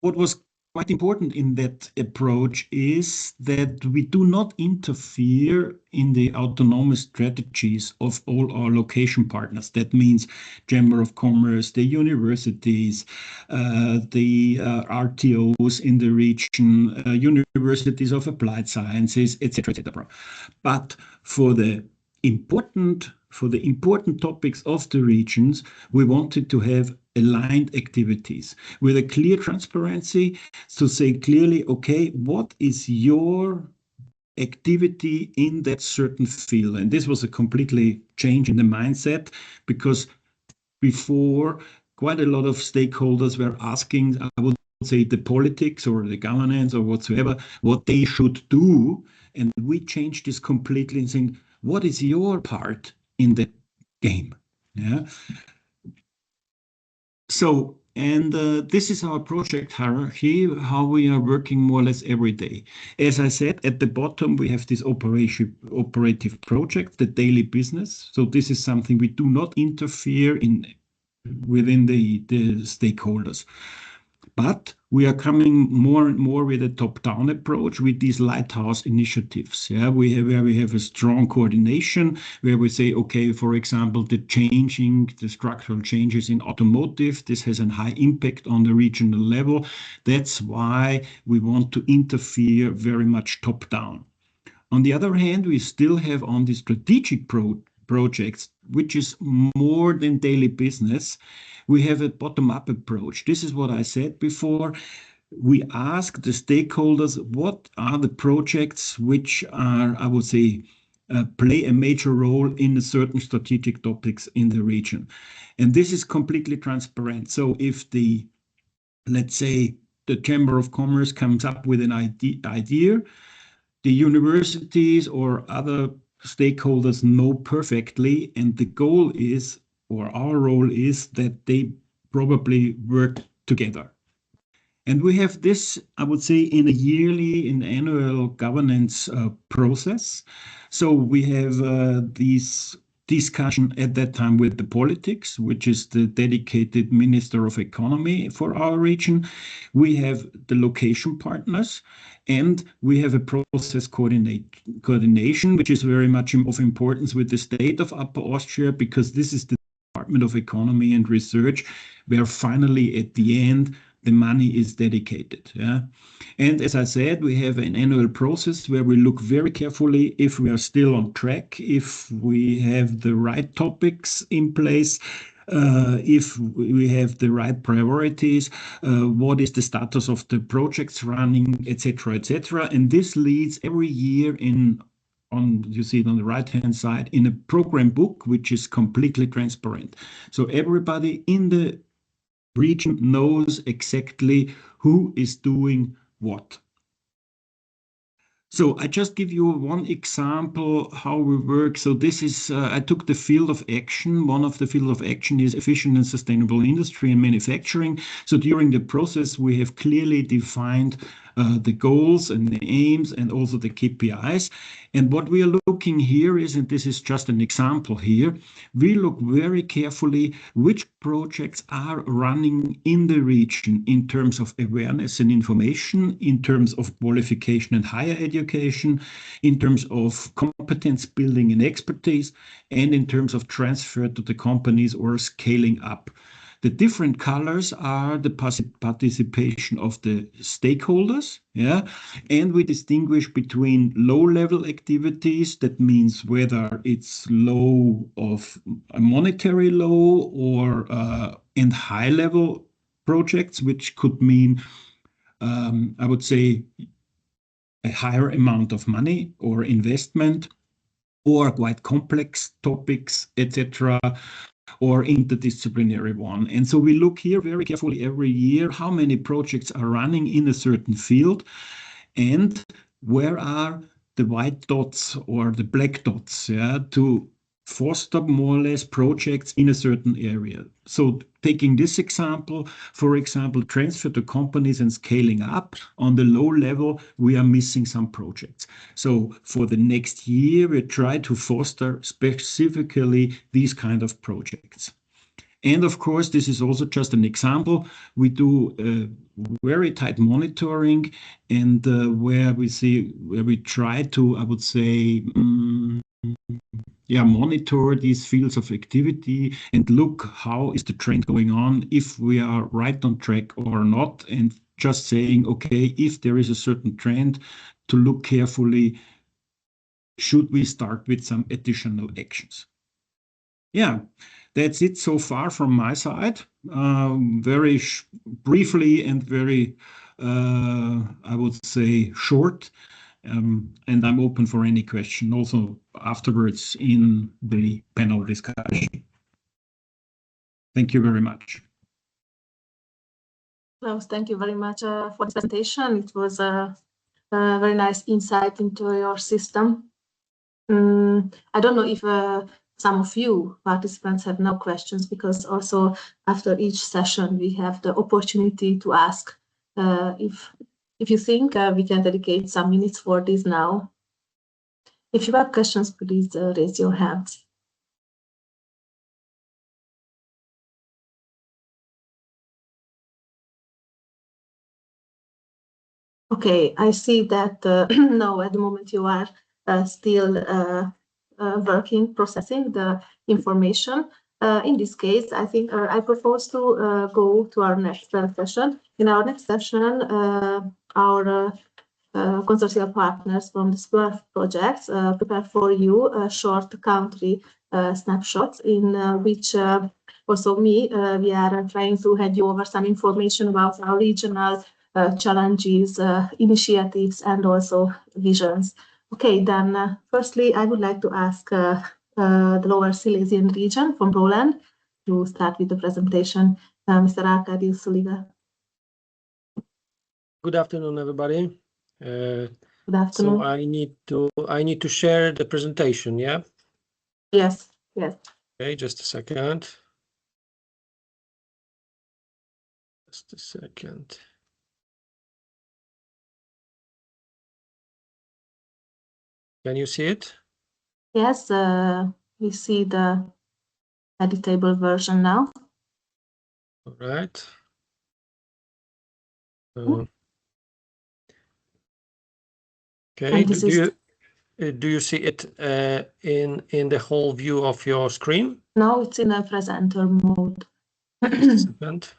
what was quite important in that approach is that we do not interfere in the autonomous strategies of all our location partners. That means Chamber of Commerce, the universities, the RTOs in the region, universities of applied sciences, etc., etc. But for the important topics of the regions, we wanted to have aligned activities with a clear transparency to say clearly, okay, what is your activity in that certain field? And this was a completely change in the mindset, because before quite a lot of stakeholders were asking, I would say, the politics or the governance or whatsoever, what they should do. And we changed this completely and saying, what is your part in the game? Yeah. So, and this is our project hierarchy, how we are working more or less every day. As I said, at the bottom, we have this operative project, the daily business. So this is something we do not interfere within the stakeholders. But we are coming more and more with a top-down approach with these lighthouse initiatives. Yeah, where we have a strong coordination, where we say, okay, for example, the structural changes in automotive, this has a high impact on the regional level. That's why we want to interfere very much top-down. On the other hand, we still have on the strategic projects, which is more than daily business, we have a bottom-up approach. This is what I said before. We ask the stakeholders, what are the projects which are, I would say, play a major role in certain strategic topics in the region. And this is completely transparent. So if let's say, the Chamber of Commerce comes up with an idea, the universities or other stakeholders know perfectly, and the goal is, or our role is, that they probably work together. And we have this, I would say, in an annual governance process. So we have these discussion at that time with the politics, which is the dedicated Minister of Economy for our region. We have the location partners, and we have a process coordination, which is very much of importance with the state of Upper Austria, because this is the Department of Economy and Research, where finally at the end the money is dedicated. Yeah? And as I said, we have an annual process where we look very carefully if we are still on track, if we have the right topics in place, if we have the right priorities, what is the status of the projects running, etc., etc. And this leads every year you see it on the right-hand side, in a program book, which is completely transparent. So everybody in the region knows exactly who is doing what. So I just give you one example how we work. So this is, I took the field of action. One of the field of action is efficient and sustainable industry and manufacturing. So during the process, we have clearly defined the goals and the aims and also the KPIs. And what we are looking here is, and this is just an example here, we look very carefully which projects are running in the region in terms of awareness and information, in terms of qualification and higher education, in terms of competence building and expertise, and in terms of transfer to the companies or scaling up. The different colors are the participation of the stakeholders, yeah, and we distinguish between low-level activities, that means whether it's low of a monetary low or and high-level projects, which could mean, I would say, a higher amount of money or investment, or quite complex topics, etc., or interdisciplinary one. And so we look here very carefully every year how many projects are running in a certain field and where are the white dots or the black dots, yeah, to foster more or less projects in a certain area. So taking this example, for example, transfer to companies and scaling up, on the low level, we are missing some projects. So for the next year, we try to foster specifically these kind of projects. And of course, this is also just an example. We do very tight monitoring, and where we try to, I would say, monitor these fields of activity and look how is the trend going on, if we are right on track or not, and just saying, okay, if there is a certain trend, to look carefully, should we start with some additional actions? Yeah, that's it so far from my side. Very briefly and very, I would say, short. And I'm open for any question also afterwards in the panel discussion. Thank you very much. Klaus, thank you very much for the presentation. It was a very nice insight into your system. I don't know if some of you participants have no questions, because also after each session we have the opportunity to ask if you think we can dedicate some minutes for this now. If you have questions, please raise your hands. Okay, I see that no, at the moment you are still working, processing the information. In this case, I think I propose to go to our next session. In our next session, our consortium partners from the SMERF projects prepare for you a short country snapshots in which also we are trying to hand you over some information about our regional challenges, initiatives, and also visions. Okay, then firstly, I would like to ask the Lower Silesian region from Poland to start with the presentation. Mr. Arkadiusz Soliga. Good afternoon, everybody. Good afternoon. So I need to share the presentation, yeah? Yes, yes. Okay, just a second. Just a second. Can you see it? Yes, we see the editable version now. All right. Okay. Do you see it in the whole view of your screen? No, it's in a presenter mode. Second.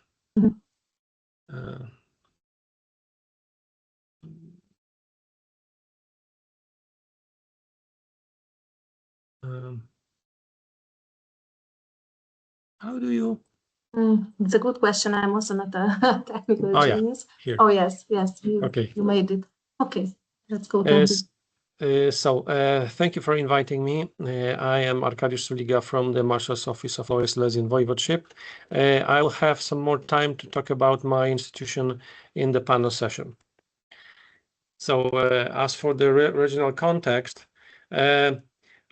How do you? It's a good question. I'm also not a technical genius. Yeah, here. Oh, yes, Okay. You made it. Okay, let's go. Thank you for inviting me. I am Arkadiusz Suliga from the Marshal's Office of Lower Silesian Voivodeship. I'll have some more time to talk about my institution in the panel session. So as for the regional context,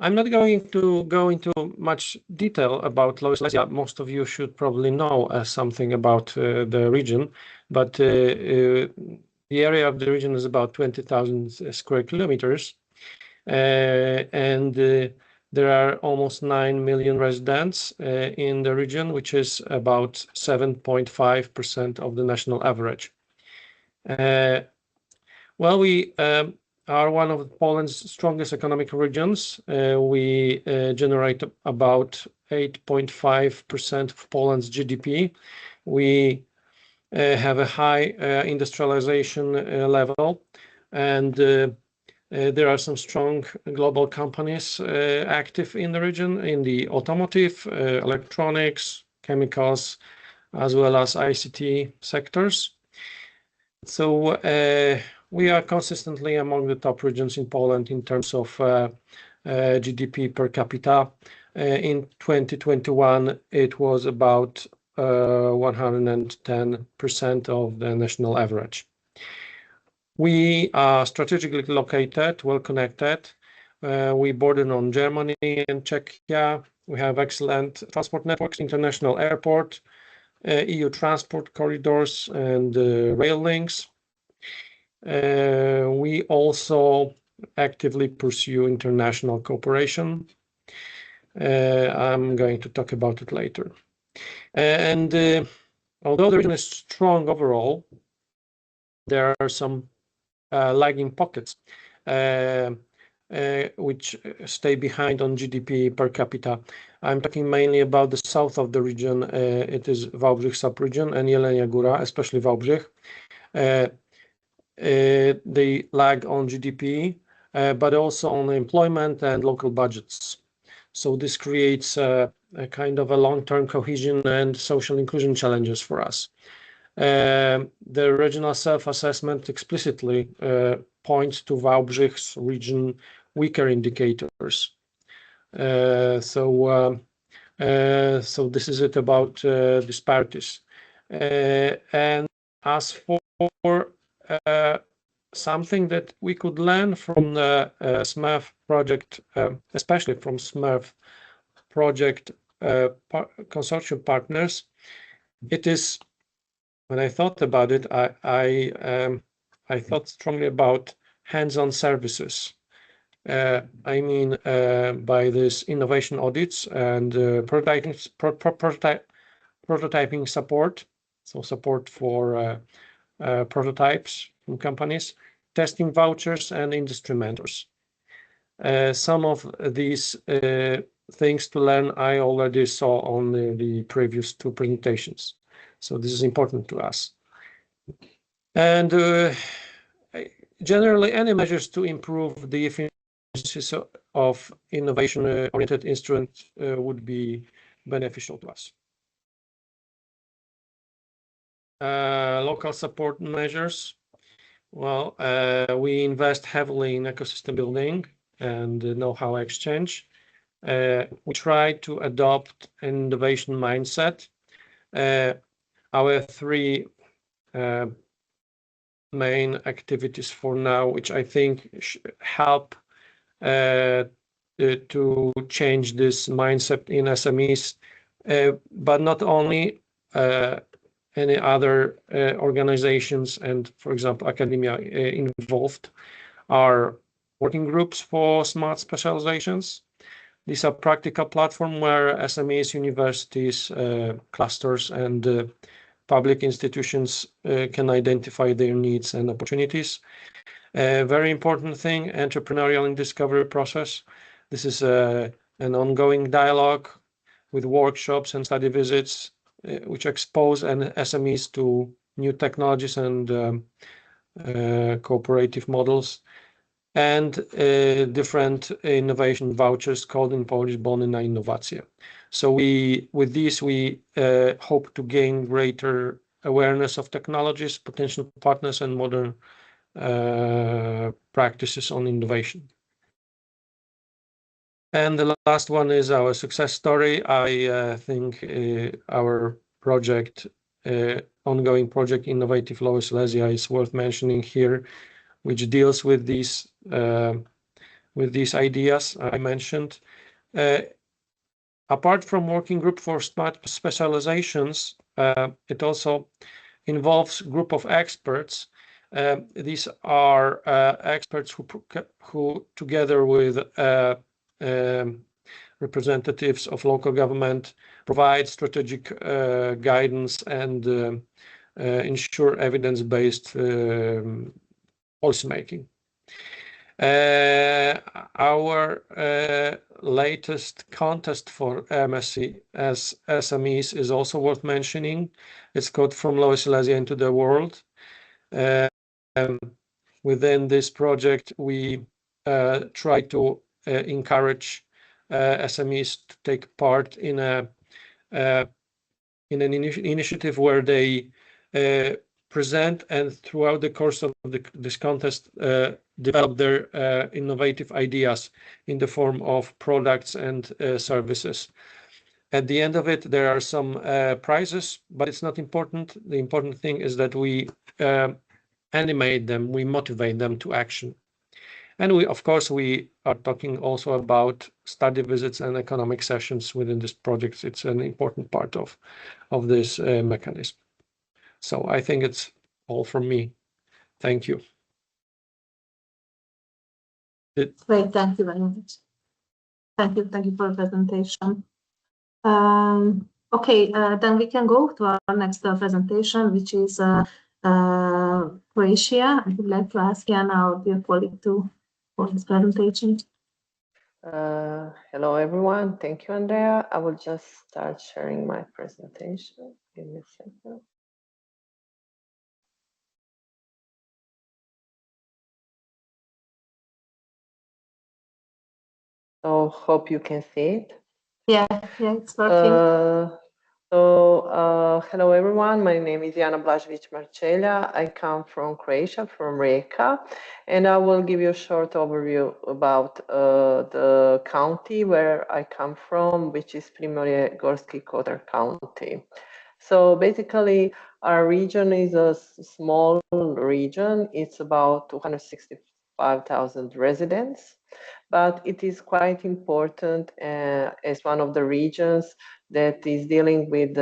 I'm not going to go into much detail about Lower Silesia. Most of you should probably know something about the region, but the area of the region is about 20,000 square kilometers, and there are almost 9 million residents in the region, which is about 7.5% of the national average. Well, we are one of Poland's strongest economic regions. We generate about 8.5% of Poland's GDP. We have a high industrialization level, and there are some strong global companies active in the region in the automotive, electronics, chemicals, as well as ICT sectors. So we are consistently among the top regions in Poland in terms of GDP per capita. In 2021, it was about 110% of the national average. We are strategically located, well connected. We border on Germany and Czechia. We have excellent transport networks, international airport, EU transport corridors, and rail links. We also actively pursue international cooperation. I'm going to talk about it later. And although the region is strong overall, there are some lagging pockets which stay behind on GDP per capita. I'm talking mainly about the south of the region. It is Wałbrzych sub-region and Jelenia Góra, especially Wałbrzych. They lag on GDP, but also on employment and local budgets. So this creates a kind of a long-term cohesion and social inclusion challenges for us. The regional self-assessment explicitly points to Wałbrzych's region weaker indicators. So this is it about disparities. And as for something that we could learn from the SMERF project, especially from SMERF project consortium partners, it is, when I thought about it, I thought strongly about hands-on services. I mean, by this innovation audits and prototyping support, so support for prototypes from companies, testing vouchers, and industry mentors. Some of these things to learn I already saw on the previous two presentations. So this is important to us. And generally, any measures to improve the efficiency of innovation-oriented instruments would be beneficial to us. Local support measures. Well, we invest heavily in ecosystem building and know-how exchange. We try to adopt an innovation mindset. Our three main activities for now, which I think help to change this mindset in SMEs, but not only any other organizations and, for example, academia involved are working groups for smart specializations. These are practical platforms where SMEs, universities, clusters, and public institutions can identify their needs and opportunities. A very important thing, entrepreneurial and discovery process. This is an ongoing dialogue with workshops and study visits, which expose SMEs to new technologies and cooperative models, and different innovation vouchers called in Polish Bony na Innowacje. So with these, we hope to gain greater awareness of technologies, potential partners, and modern practices on innovation. And the last one is our success story. I think our project, ongoing project, Innovative Lower Silesia, is worth mentioning here, which deals with these ideas I mentioned. Apart from working group for smart specializations, it also involves group of experts. These are experts who together with representatives of local government, provide strategic guidance and ensure evidence-based policymaking. Our latest contest for MSc as SMEs is also worth mentioning. It's called From Lower Silesia into the World. Within this project, we try to encourage SMEs to take part in an initiative where they present and throughout the course of this contest develop their innovative ideas in the form of products and services. At the end of it, there are some prizes, but it's not important. The important thing is that we animate them, we motivate them to action. And of course, we are talking also about study visits and economic sessions within this project. It's an important part of this mechanism. So I think it's all from me. Thank you. Great, thank you very much. Thank you for the presentation. Okay, then we can go to our next presentation, which is Croatia. I would like to ask Jana, our dear colleague, for this presentation. Hello, everyone. Thank you, Andrea. I will just start sharing my presentation. Give me a second. So, hope you can see it. Yeah, it's working. Hello everyone, my name is Jana Blažević-Marčelja. I come from Croatia, from Rijeka, and I will give you a short overview about the county where I come from, which is Primorje-Gorski Kotar County. So basically, our region is a small region. It's about 265,000 residents, but it is quite important as one of the regions that is dealing with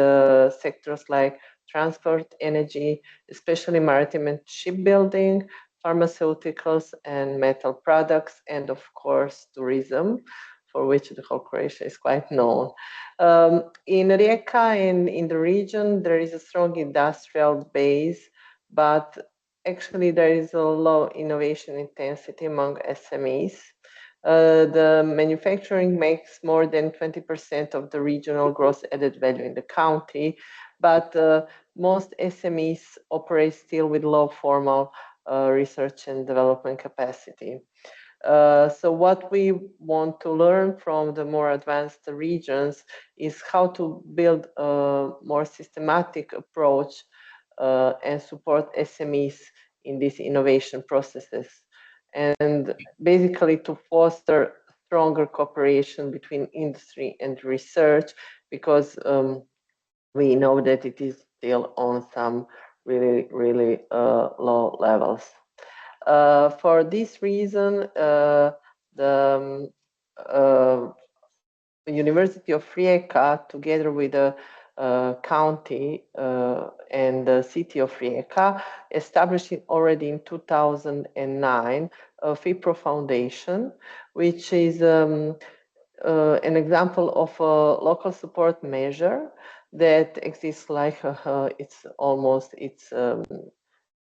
sectors like transport, energy, especially maritime and shipbuilding, pharmaceuticals and metal products, and of course, tourism, for which the whole Croatia is quite known. In Rijeka and in the region, there is a strong industrial base, but actually there is a low innovation intensity among SMEs. The manufacturing makes more than 20% of the regional gross added value in the county, but most SMEs operate still with low formal research and development capacity. So what we want to learn from the more advanced regions is how to build a more systematic approach and support SMEs in these innovation processes, and basically to foster stronger cooperation between industry and research, because we know that it is still on some really low levels. For this reason, the University of Rijeka, together with the county and the city of Rijeka, established already in 2009 a FIPRO Foundation, which is an example of a local support measure that exists like it's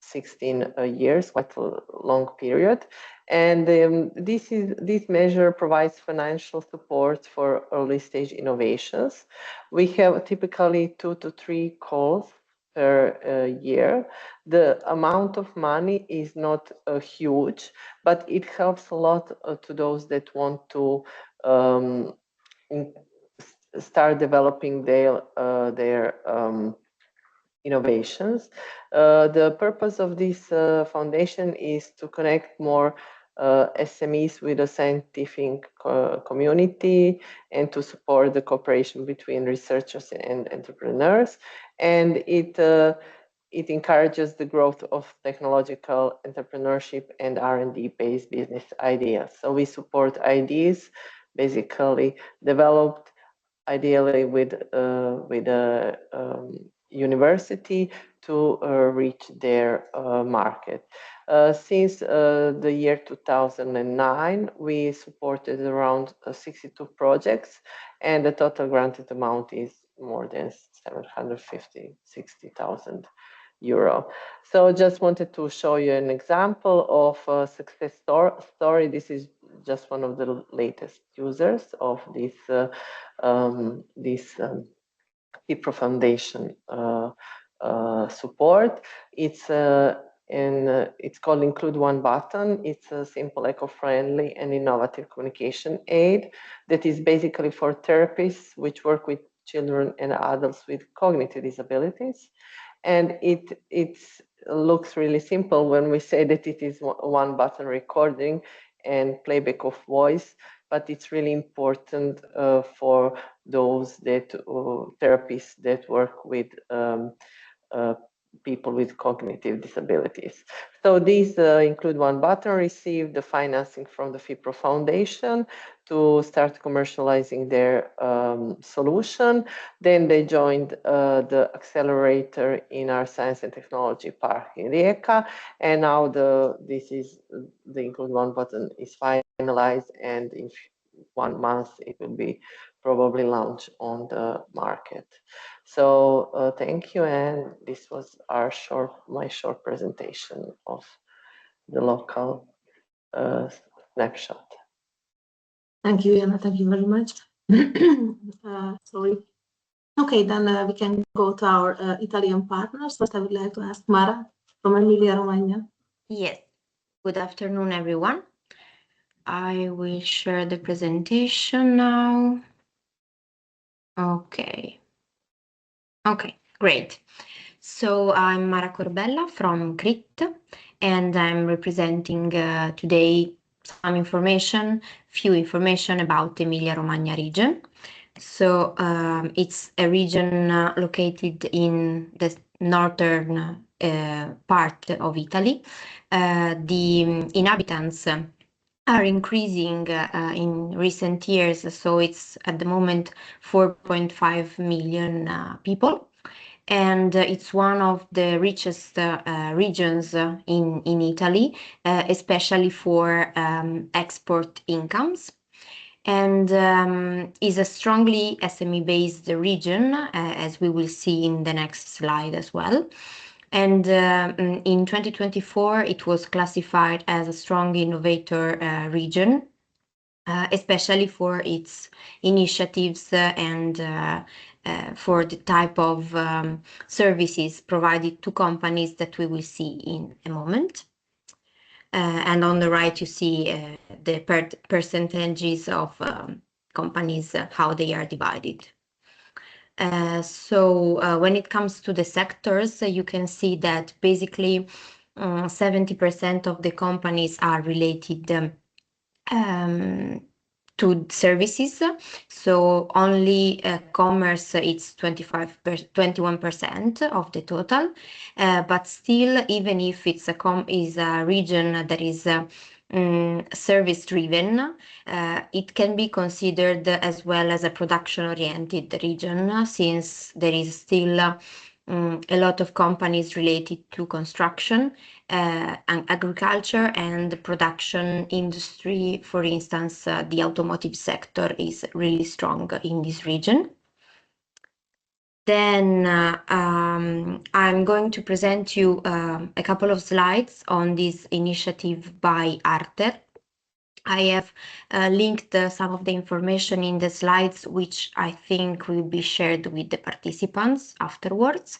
16 years, quite a long period. And this measure provides financial support for early stage innovations. We have typically 2 to 3 calls per year. The amount of money is not huge, but it helps a lot to those that want to start developing their innovations. The purpose of this foundation is to connect more SMEs with the scientific community and to support the cooperation between researchers and entrepreneurs. And it encourages the growth of technological entrepreneurship and R&D based business ideas. So we support ideas basically developed ideally with a university to reach their market. Since the year 2009, we supported around 62 projects, and the total granted amount is more than 760,000 euro. So just wanted to show you an example of a success story. This is just one of the latest users of this FIPRO Foundation support. It's called Include One Button. It's a simple, eco-friendly, and innovative communication aid that is basically for therapists which work with children and adults with cognitive disabilities. And it looks really simple when we say that it is one button recording and playback of voice, but it's really important for those that therapists that work with people with cognitive disabilities. So these Include One Button received the financing from the FIPRO Foundation to start commercializing their solution. Then they joined the accelerator in our science and technology park in Rijeka, and now the Include One Button is finalized, and in 1 month it will be probably launched on the market. So thank you, and this was my short presentation of the local snapshot. Thank you, Jana. Thank you very much. Sorry. Okay, then we can go to our Italian partners. First, I would like to ask Mara from Emilia-Romagna. Yes. Good afternoon, everyone. I will share the presentation now. Okay, great. So I'm Mara Corbella from CRIT, and I'm representing today few information about the Emilia-Romagna region. So it's a region located in the northern part of Italy. The inhabitants are increasing in recent years, so it's at the moment 4.5 million people, and it's one of the richest regions in Italy, especially for export incomes, and is a strongly SME-based region, as we will see in the next slide as well. And in 2024, it was classified as a strong innovator region, especially for its initiatives and for the type of services provided to companies that we will see in a moment. And on the right, you see the percentages of companies, how they are divided. So when it comes to the sectors, you can see that basically 70% of the companies are related to services. So only commerce it's 21% of the total, but still, even if it's a region that is service driven, it can be considered as well as a production oriented region, since there is still a lot of companies related to construction and agriculture and the production industry. For instance, the automotive sector is really strong in this region. Then I'm going to present you a couple of slides on this initiative by Arter. I have linked some of the information in the slides, which I think will be shared with the participants afterwards.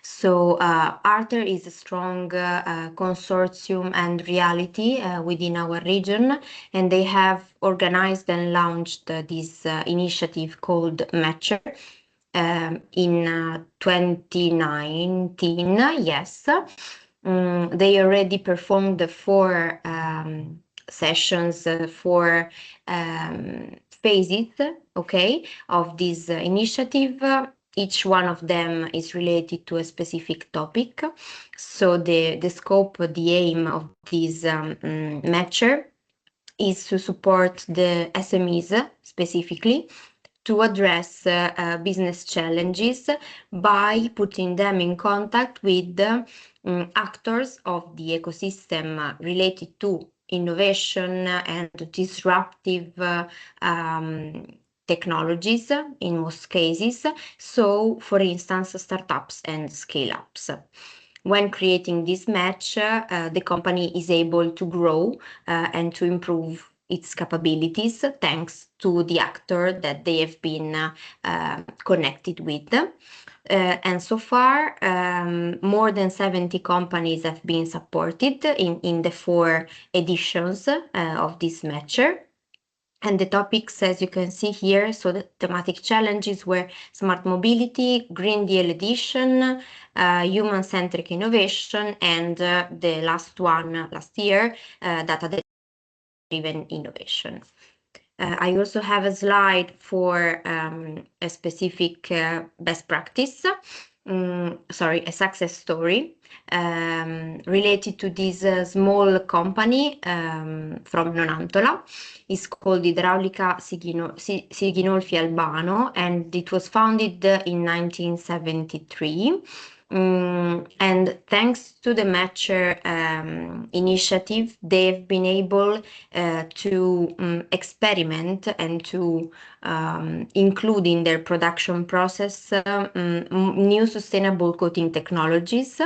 So Arter is a strong consortium and reality within our region, and they have organized and launched this initiative called Matcher in 2019, yes. They already performed 4 sessions, 4 phases, okay, of this initiative. Each one of them is related to a specific topic. So the scope, the aim of this matcher is to support the SMEs specifically to address business challenges by putting them in contact with actors of the ecosystem related to innovation and disruptive technologies in most cases. So, for instance, startups and scale-ups. When creating this match, the company is able to grow and to improve its capabilities thanks to the actor that they have been connected with. And so far, more than 70 companies have been supported in the 4 editions of this matcher. And the topics, as you can see here, so the thematic challenges were smart mobility, Green Deal edition, human-centric innovation, and the last one last year, data-driven innovation. I also have a slide for a specific best practice, a success story related to this small company from Nonantola. It's called Idraulica Sighinolfi Albano, and it was founded in 1973. And thanks to the Matcher initiative, they've been able to experiment and to include in their production process new sustainable coating technologies.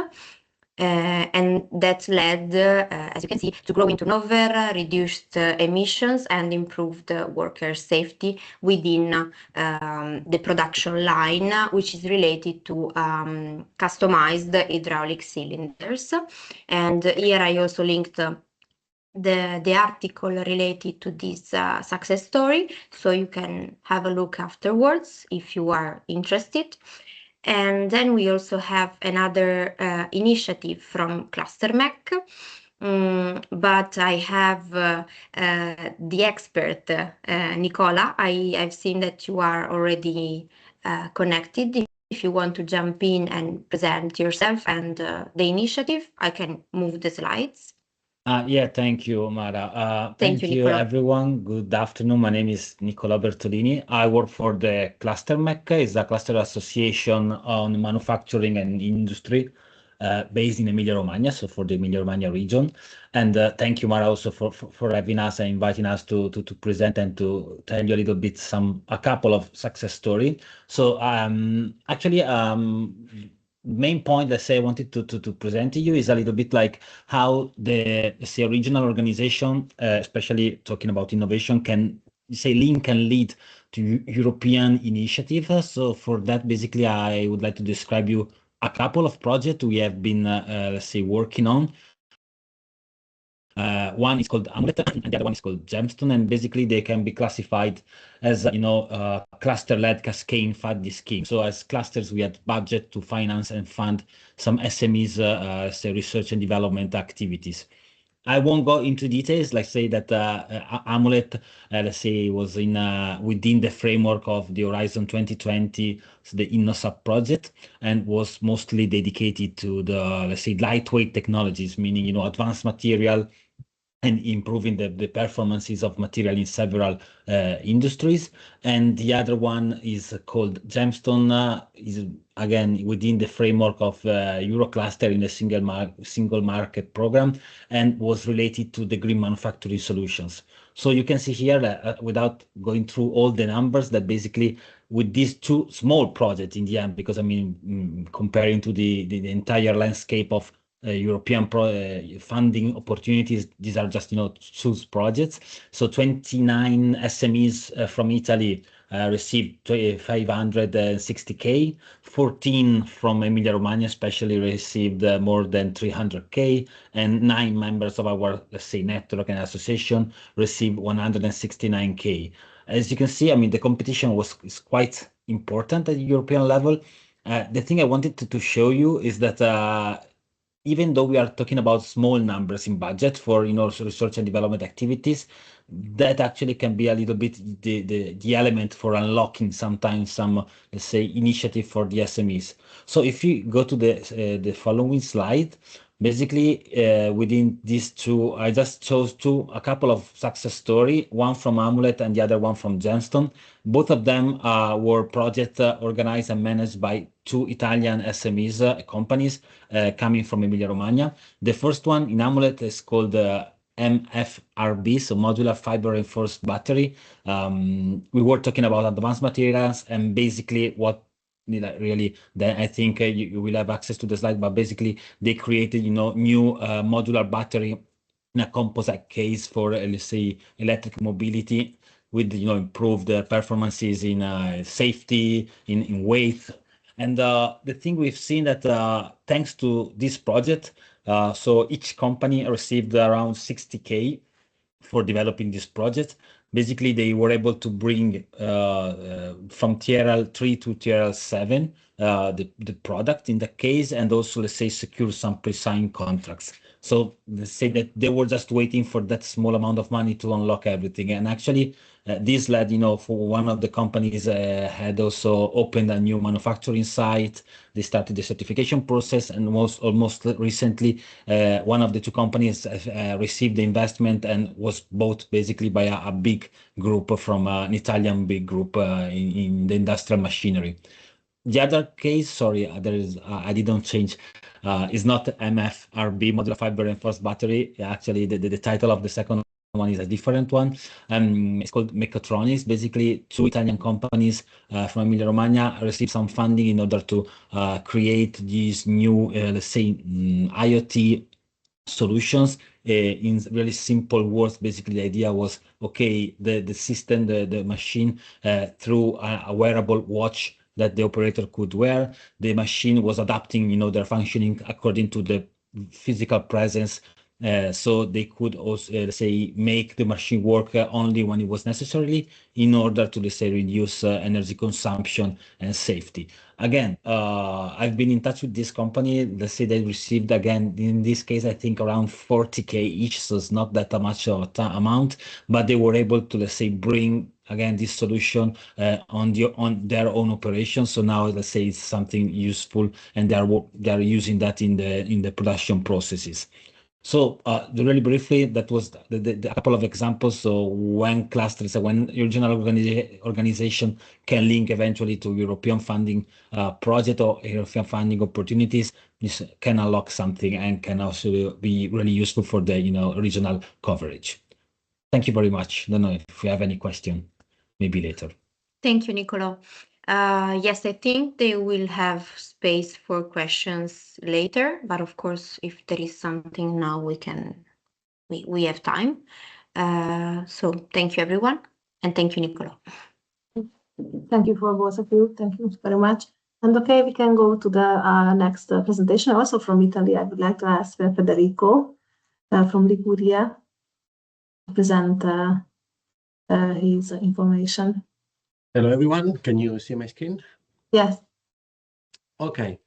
And that led, as you can see, to growing turnover, reduced emissions, and improved worker safety within the production line, which is related to customized hydraulic cylinders. And here I also linked the article related to this success story, so you can have a look afterwards if you are interested. And then we also have another initiative from ClusterMech, but I have the expert, Nicola. I've seen that you are already connected. If you want to jump in and present yourself and the initiative, I can move the slides. Yeah, thank you, Mara. Thank you, Nicola. Everyone. Good afternoon. My name is Nicola Bertolini. I work for the ClusterMech. It's a cluster association on manufacturing and industry based in Emilia-Romagna, so for the Emilia-Romagna region. And thank you, Mara, also for having us and inviting us to present and to tell you a little bit a couple of success stories. So actually, main point, let's say, I wanted to present to you is a little bit like how the, let's say, regional organization, especially talking about innovation, can, say, link and lead to European initiatives. So for that, basically, I would like to describe you a couple of projects we have been, let's say, working on. One is called Amulet, and the other one is called Gemstone, and basically they can be classified as, cluster-led cascade funding scheme. So as clusters, we had budget to finance and fund some SMEs, say, research and development activities. I won't go into details. Like say that Amulet, let's say, was in within the framework of the Horizon 2020, so the InnoSub project, and was mostly dedicated to the, let's say, lightweight technologies, meaning advanced material and improving the performances of material in several industries. And the other one is called Gemstone, is again within the framework of Eurocluster in the single market program, and was related to the green manufacturing solutions. So you can see here, without going through all the numbers, that basically with these two small projects in the end, because I mean, comparing to the entire landscape of European funding opportunities, these are just two projects. So 29 SMEs from Italy received 560K, 14 from Emilia-Romagna especially received more than 300K, and 9 members of our, let's say, network and association received 169K. As you can see, I mean, the competition is quite important at the European level. The thing I wanted to show you is that even though we are talking about small numbers in budget for research and development activities, that actually can be a little bit the element for unlocking sometimes some, let's say, initiative for the SMEs. So if you go to the following slide, basically within these two, I just chose a couple of success story, one from Amulet and the other one from Gemstone. Both of them were projects organized and managed by 2 Italian SMEs companies coming from Emilia-Romagna. The first one in Amulet is called MFRB, so modular fiber reinforced battery. We were talking about advanced materials, and basically what really, then I think you will have access to the slide, but basically they created new modular battery in a composite case for let's say electric mobility, with improved performances in safety, in weight. And the thing we've seen that thanks to this project, so each company received around 60K for developing this project. Basically, they were able to bring from TRL3 to TRL7 the product in the case, and also, let's say, secure some pre-signed contracts. So let's say that they were just waiting for that small amount of money to unlock everything. And actually, this led, for one of the companies had also opened a new manufacturing site. They started the certification process, and almost recently, one of the 2 companies received the investment and was bought basically by a big group from an Italian big group in the industrial machinery. The other case, sorry, there is I didn't change. Is not MFRB, modular fiber reinforced battery. Actually, the title of the second one is a different one. It's called Mechatronics. Basically, 2 Italian companies from Emilia-Romagna received some funding in order to create these new, let's say, IoT solutions. In really simple words, basically the idea was, okay, the system, the machine, through a wearable watch that the operator could wear, the machine was adapting, their functioning according to the physical presence. So they could also, let's say, make the machine work only when it was necessary, in order to, let's say, reduce energy consumption and safety. Again, I've been in touch with this company. Let's say they received, again, in this case, I think around 40K each, so it's not that much of an amount, but they were able to, let's say, bring again this solution on their own operations. So now, let's say, it's something useful, and they are using that in the production processes. So really briefly, that was the couple of examples. So when clusters, when regional organization can link eventually to European funding project or European funding opportunities, this can unlock something and can also be really useful for the regional coverage. Thank you very much. Don't know if you have any question, maybe later. Thank you, Niccolò. Yes, I think they will have space for questions later, but of course, if there is something now, we have time. So thank you, everyone, and thank you, Niccolò. Thank you for both of you. Thank you very much. And okay, we can go to the next presentation. Also from Italy, I would like to ask Federico from Liguria to present his information. Hello, everyone. Can you see my screen? Yes. Okay.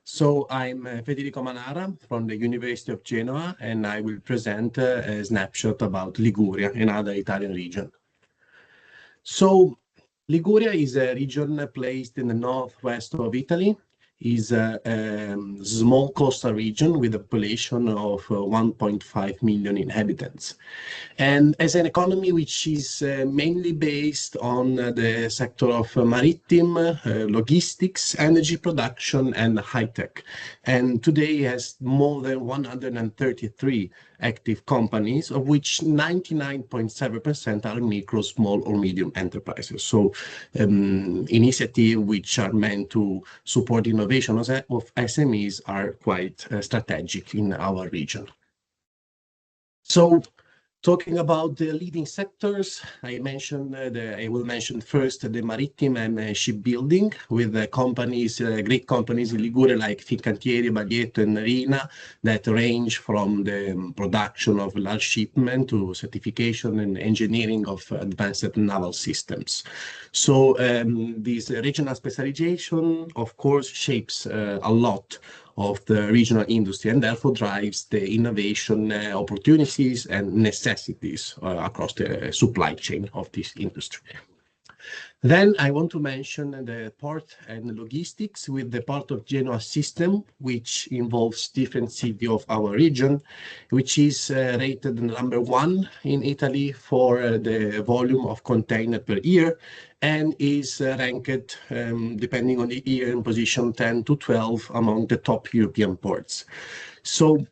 So I'm Federico Manara from the University of Genoa, and I will present a snapshot about Liguria, another Italian region. So Liguria is a region placed in the northwest of Italy. Is a small coastal region with a population of 1.5 million inhabitants. And as an economy which is mainly based on the sector of maritime, logistics, energy production, and high tech. And today has more than 133 active companies, of which 99.7% are micro, small, or medium enterprises. So initiatives which are meant to support innovation of SMEs are quite strategic in our region. So talking about the leading sectors, I will mention first the maritime and shipbuilding with companies, great companies in Liguria like Fincantieri, Baglietto, and Rina that range from the production of large shipment to certification and engineering of advanced naval systems. So this regional specialization, of course, shapes a lot of the regional industry and therefore drives the innovation opportunities and necessities across the supply chain of this industry. Then I want to mention the port and logistics with the Port of Genoa system, which involves different cities of our region, which is rated number 1 in Italy for the volume of container per year and is ranked, depending on the year, in position 10 to 12 among the top European ports. So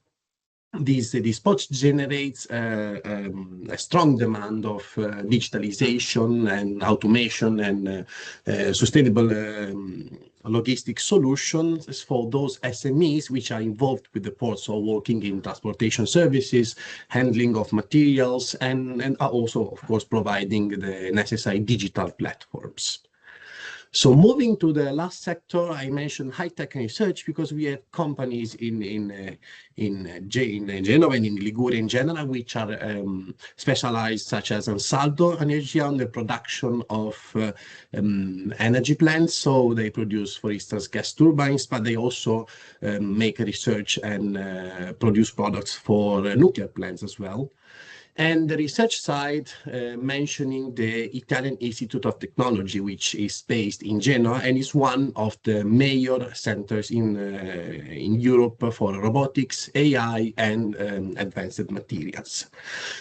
this port generates a strong demand of digitalization and automation and sustainable logistics solutions for those SMEs which are involved with the port, so working in transportation services, handling of materials, and are also, of course, providing the necessary digital platforms. So moving to the last sector, I mentioned high-tech research because we have companies in Genova and in Liguria in general, which are specialized, such as Ansaldo Energia, on the production of energy plants. So they produce, for instance, gas turbines, but they also make research and produce products for nuclear plants as well. And the research side, mentioning the Italian Institute of Technology, which is based in Genoa and is one of the major centers in Europe for robotics, AI, and advanced materials.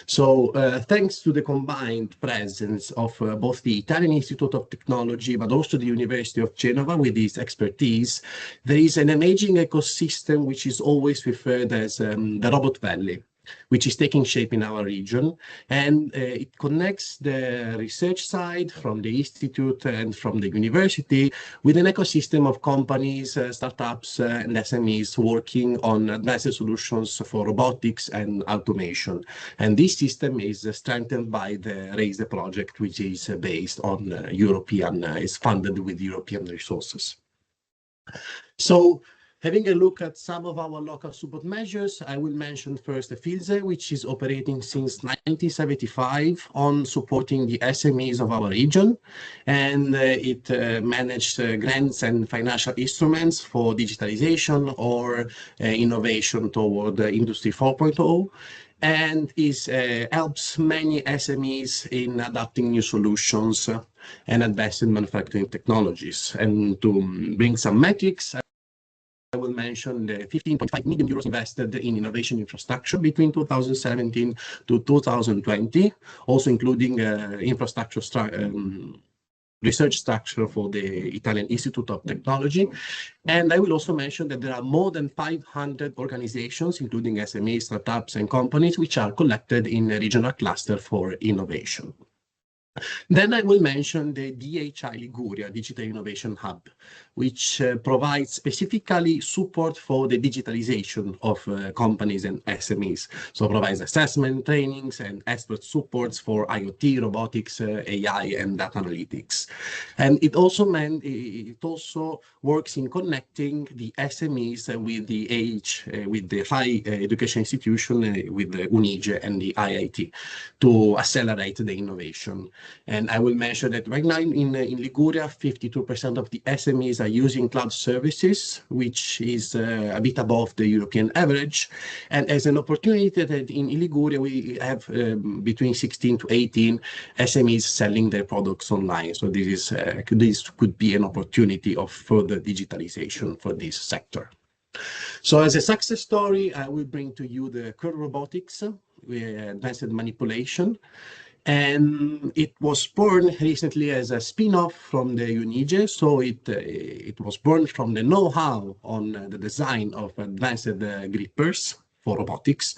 So thanks to the combined presence of both the Italian Institute of Technology, but also the University of Genova with its expertise, there is an emerging ecosystem which is always referred as the Robot Valley, which is taking shape in our region. And it connects the research side from the institute and from the university with an ecosystem of companies, startups, and SMEs working on advanced solutions for robotics and automation. And this system is strengthened by the RAISE project, which is based on is funded with European resources. So having a look at some of our local support measures, I will mention first the FILSE, which is operating since 1975 on supporting the SMEs of our region. And it managed grants and financial instruments for digitalization or innovation toward Industry 4.0. And helps many SMEs in adapting new solutions and advanced manufacturing technologies. And to bring some metrics, I will mention the 15.5 million euros invested in innovation infrastructure between 2017 to 2020, also including infrastructure research structure for the Italian Institute of Technology. And I will also mention that there are more than 500 organizations, including SMEs, startups, and companies, which are collected in a regional cluster for innovation. Then I will mention the DHI Liguria, Digital Innovation Hub, which provides specifically support for the digitalization of companies and SMEs. So provides assessment, trainings, and expert supports for IoT, robotics, AI, and data analytics. And it also works in connecting the SMEs with the high education institution, with the UNIGE and the IIT, to accelerate the innovation. And I will mention that right now in Liguria, 52% of the SMEs are using cloud services, which is a bit above the European average. And as an opportunity that in Liguria, we have between 16 to 18 SMEs selling their products online. So this could be an opportunity of further digitalization for this sector. So as a success story, I will bring to you the curve robotics, advanced manipulation. And it was born recently as a spin-off from the UNIGE. So it was born from the know-how on the design of advanced grippers for robotics.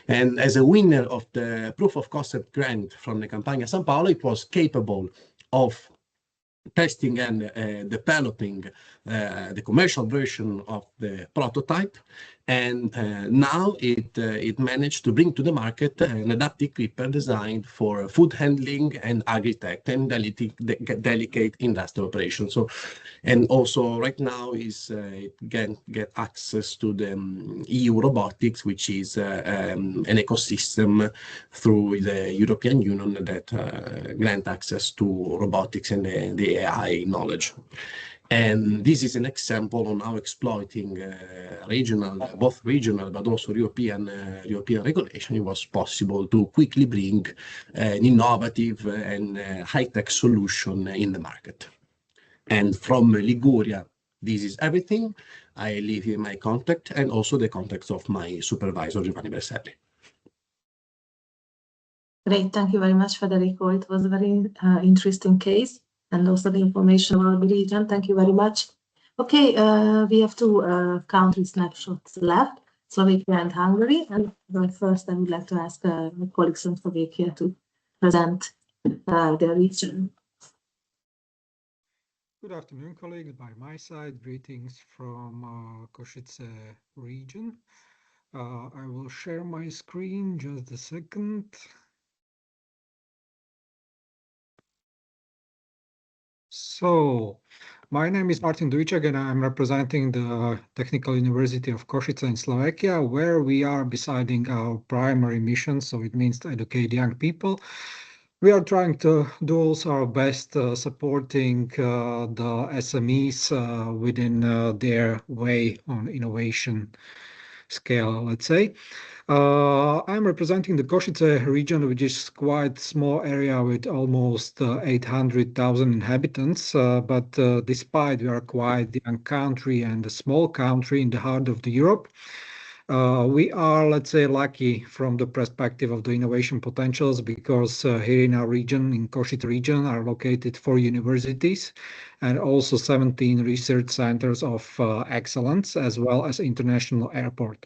And as a winner of the proof of concept grant from the Campagna San Paolo, it was capable of testing and developing the commercial version of the prototype. And now it managed to bring to the market an adaptive gripper designed for food handling and agri-tech and delicate industrial operations. So, and also right now it can get access to the EU robotics, which is an ecosystem through the European Union that grant access to robotics and the AI knowledge. And this is an example on how exploiting both regional but also European regulation, it was possible to quickly bring an innovative and high-tech solution in the market. And from Liguria, this is everything. I leave here my contact and also the contacts of my supervisor, Giovanni Berselli. Great, thank you very much, Federico. It was a very interesting case, and also the information about the region. Thank you very much. Okay, we have two country snapshots left, Slovakia and Hungary. And first, I would like to ask my colleagues from Slovakia to present their region. Good afternoon, colleagues. By my side, greetings from Košice region. I will share my screen, just a second. So, my name is Martin Dujčak and I'm representing the Technical University of Košice in Slovakia, where we are deciding our primary mission, so it means to educate young people. We are trying to do also our best supporting the SMEs within their way on innovation scale, let's say. I'm representing the Košice region, which is quite a small area with almost 800,000 inhabitants. But despite we are quite a young country and a small country in the heart of the Europe, we are, let's say, lucky from the perspective of the innovation potentials, because here in our region, in Košice region, are located 4 universities and also 17 research centers of excellence, as well as international airport.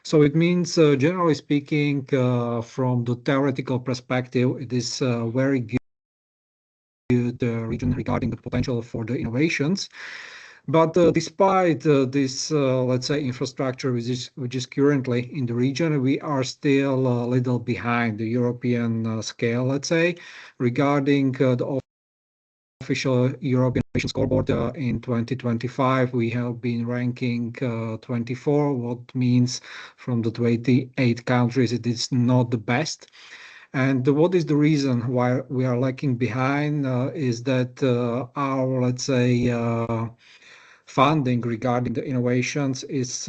So it means, generally speaking, from the theoretical perspective, it is very good region regarding the potential for the innovations. But despite this, let's say, infrastructure which is currently in the region, we are still a little behind the European scale, let's say, regarding the official European Innovation Scoreboard. In 2025, we have been ranking 24, what means from the 28 countries, it is not the best. And what is the reason why we are lagging behind is that our, let's say, funding regarding the innovations is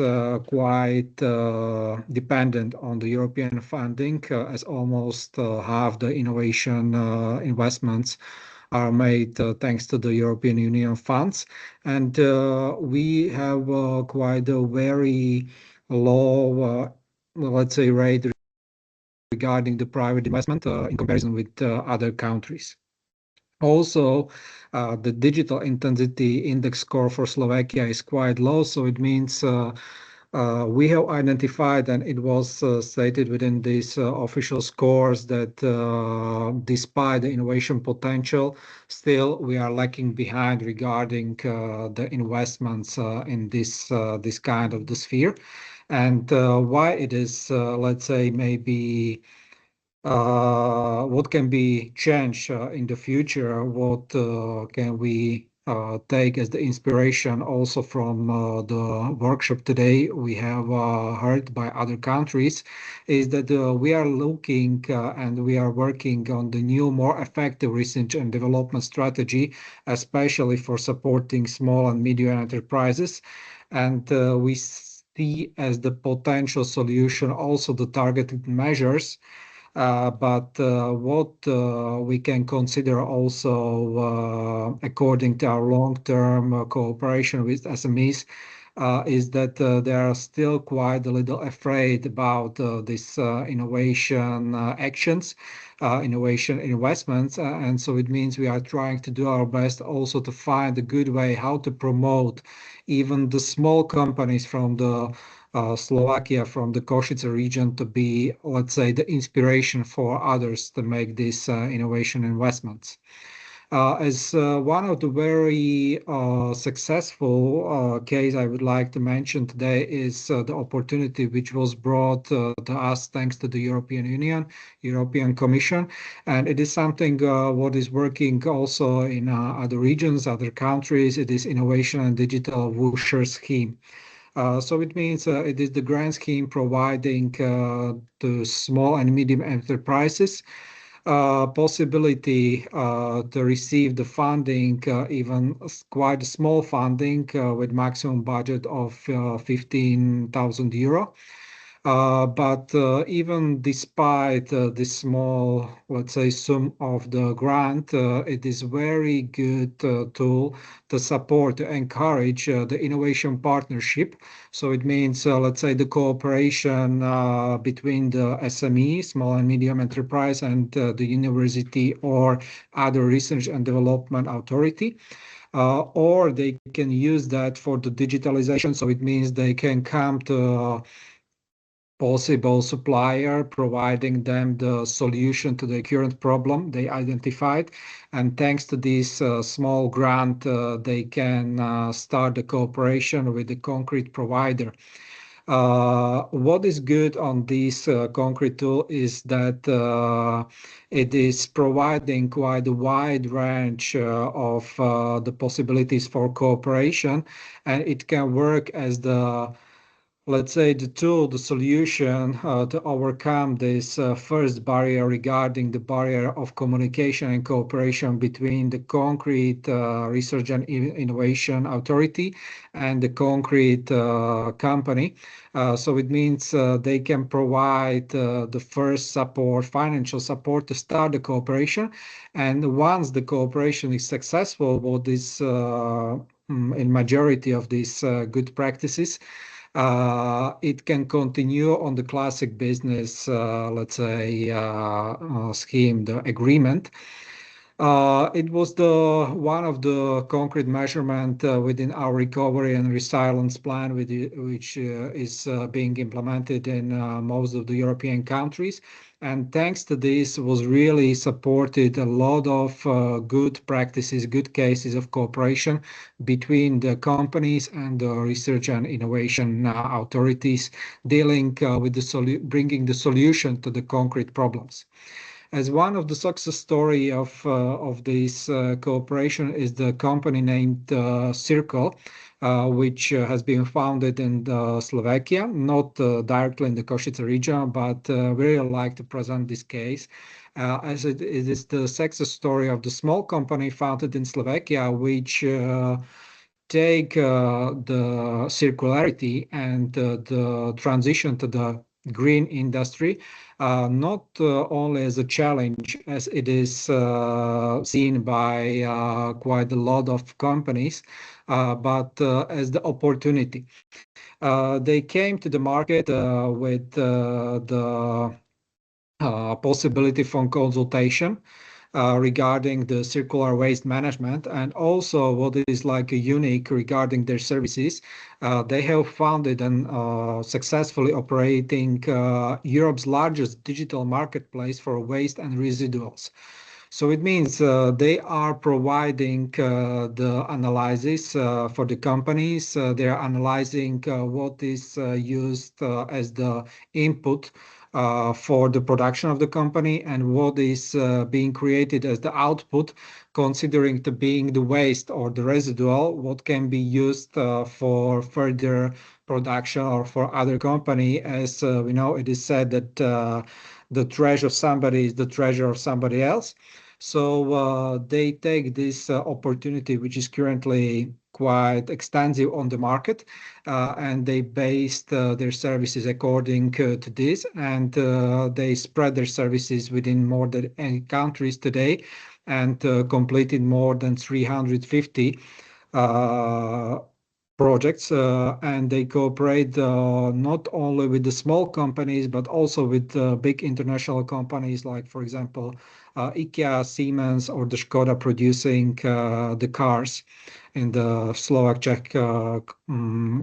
quite dependent on the European funding, as almost half the innovation investments are made thanks to the European Union funds. And we have quite a very low, let's say, rate regarding the private investment in comparison with other countries. Also, the digital intensity index score for Slovakia is quite low, so it means we have identified, and it was stated within these official scores, that despite the innovation potential, still we are lagging behind regarding the investments in this kind of the sphere. And why it is, let's say, maybe what can be changed in the future, what can we take as the inspiration also from the workshop today we have heard by other countries is that we are looking and we are working on the new, more effective research and development strategy, especially for supporting small and medium enterprises. And we see as the potential solution also the targeted measures. But what we can consider also, according to our long-term cooperation with SMEs, is that they are still quite a little afraid about this innovation actions, innovation investments. And so it means we are trying to do our best also to find a good way how to promote even the small companies from the Slovakia, from the Košice region, to be, let's say, the inspiration for others to make these innovation investments. As one of the very successful case I would like to mention today is the opportunity which was brought to us thanks to the European Union, European Commission, and it is something what is working also in other regions, other countries. It is Innovation and Digital Voucher Scheme. So it means it is the grant scheme providing to small and medium enterprises possibility to receive the funding, even quite small funding with maximum budget of 15,000 euro. But even despite this small, let's say, sum of the grant, it is very good tool to support, to encourage the innovation partnership. So it means, let's say, the cooperation between the SME, small and medium enterprise, and the university or other research and development authority. Or they can use that for the digitalization. So it means they can come to possible supplier, providing them the solution to the current problem they identified. And thanks to this small grant, they can start the cooperation with the concrete provider. What is good on this concrete tool is that it is providing quite a wide range of the possibilities for cooperation, and it can work as the, let's say, the tool, the solution to overcome this first barrier regarding the barrier of communication and cooperation between the concrete research and innovation authority and the concrete company. So it means they can provide the first support, financial support to start the cooperation. And once the cooperation is successful, what is in majority of these good practices, it can continue on the classic business, let's say, scheme, the agreement. It was one of the concrete measurement within our recovery and resilience plan, which is being implemented in most of the European countries. And thanks to this, was really supported a lot of good practices, good cases of cooperation between the companies and the research and innovation authorities, dealing with bringing the solution to the concrete problems. As one of the success story of this cooperation is the company named Circle, which has been founded in Slovakia, not directly in the Košice region, but really like to present this case as it is the success story of the small company founded in Slovakia, which take the circularity and the transition to the green industry not only as a challenge as it is seen by quite a lot of companies, but as the opportunity. They came to the market with the possibility for consultation regarding the circular waste management, and also what is like unique regarding their services. They have founded and successfully operating Europe's largest digital marketplace for waste and residuals. So it means they are providing the analysis for the companies. They are analyzing what is used as the input for the production of the company and what is being created as the output, considering the being the waste or the residual, what can be used for further production or for other company. As we know, it is said that the treasure of somebody is the treasure of somebody else. So they take this opportunity, which is currently quite extensive on the market, and they based their services according to this, and they spread their services within more than 80 countries today, and completed more than 350 projects, and they cooperate not only with the small companies, but also with big international companies like, for example, IKEA, Siemens, or the Škoda producing the cars in the Slovak, Czech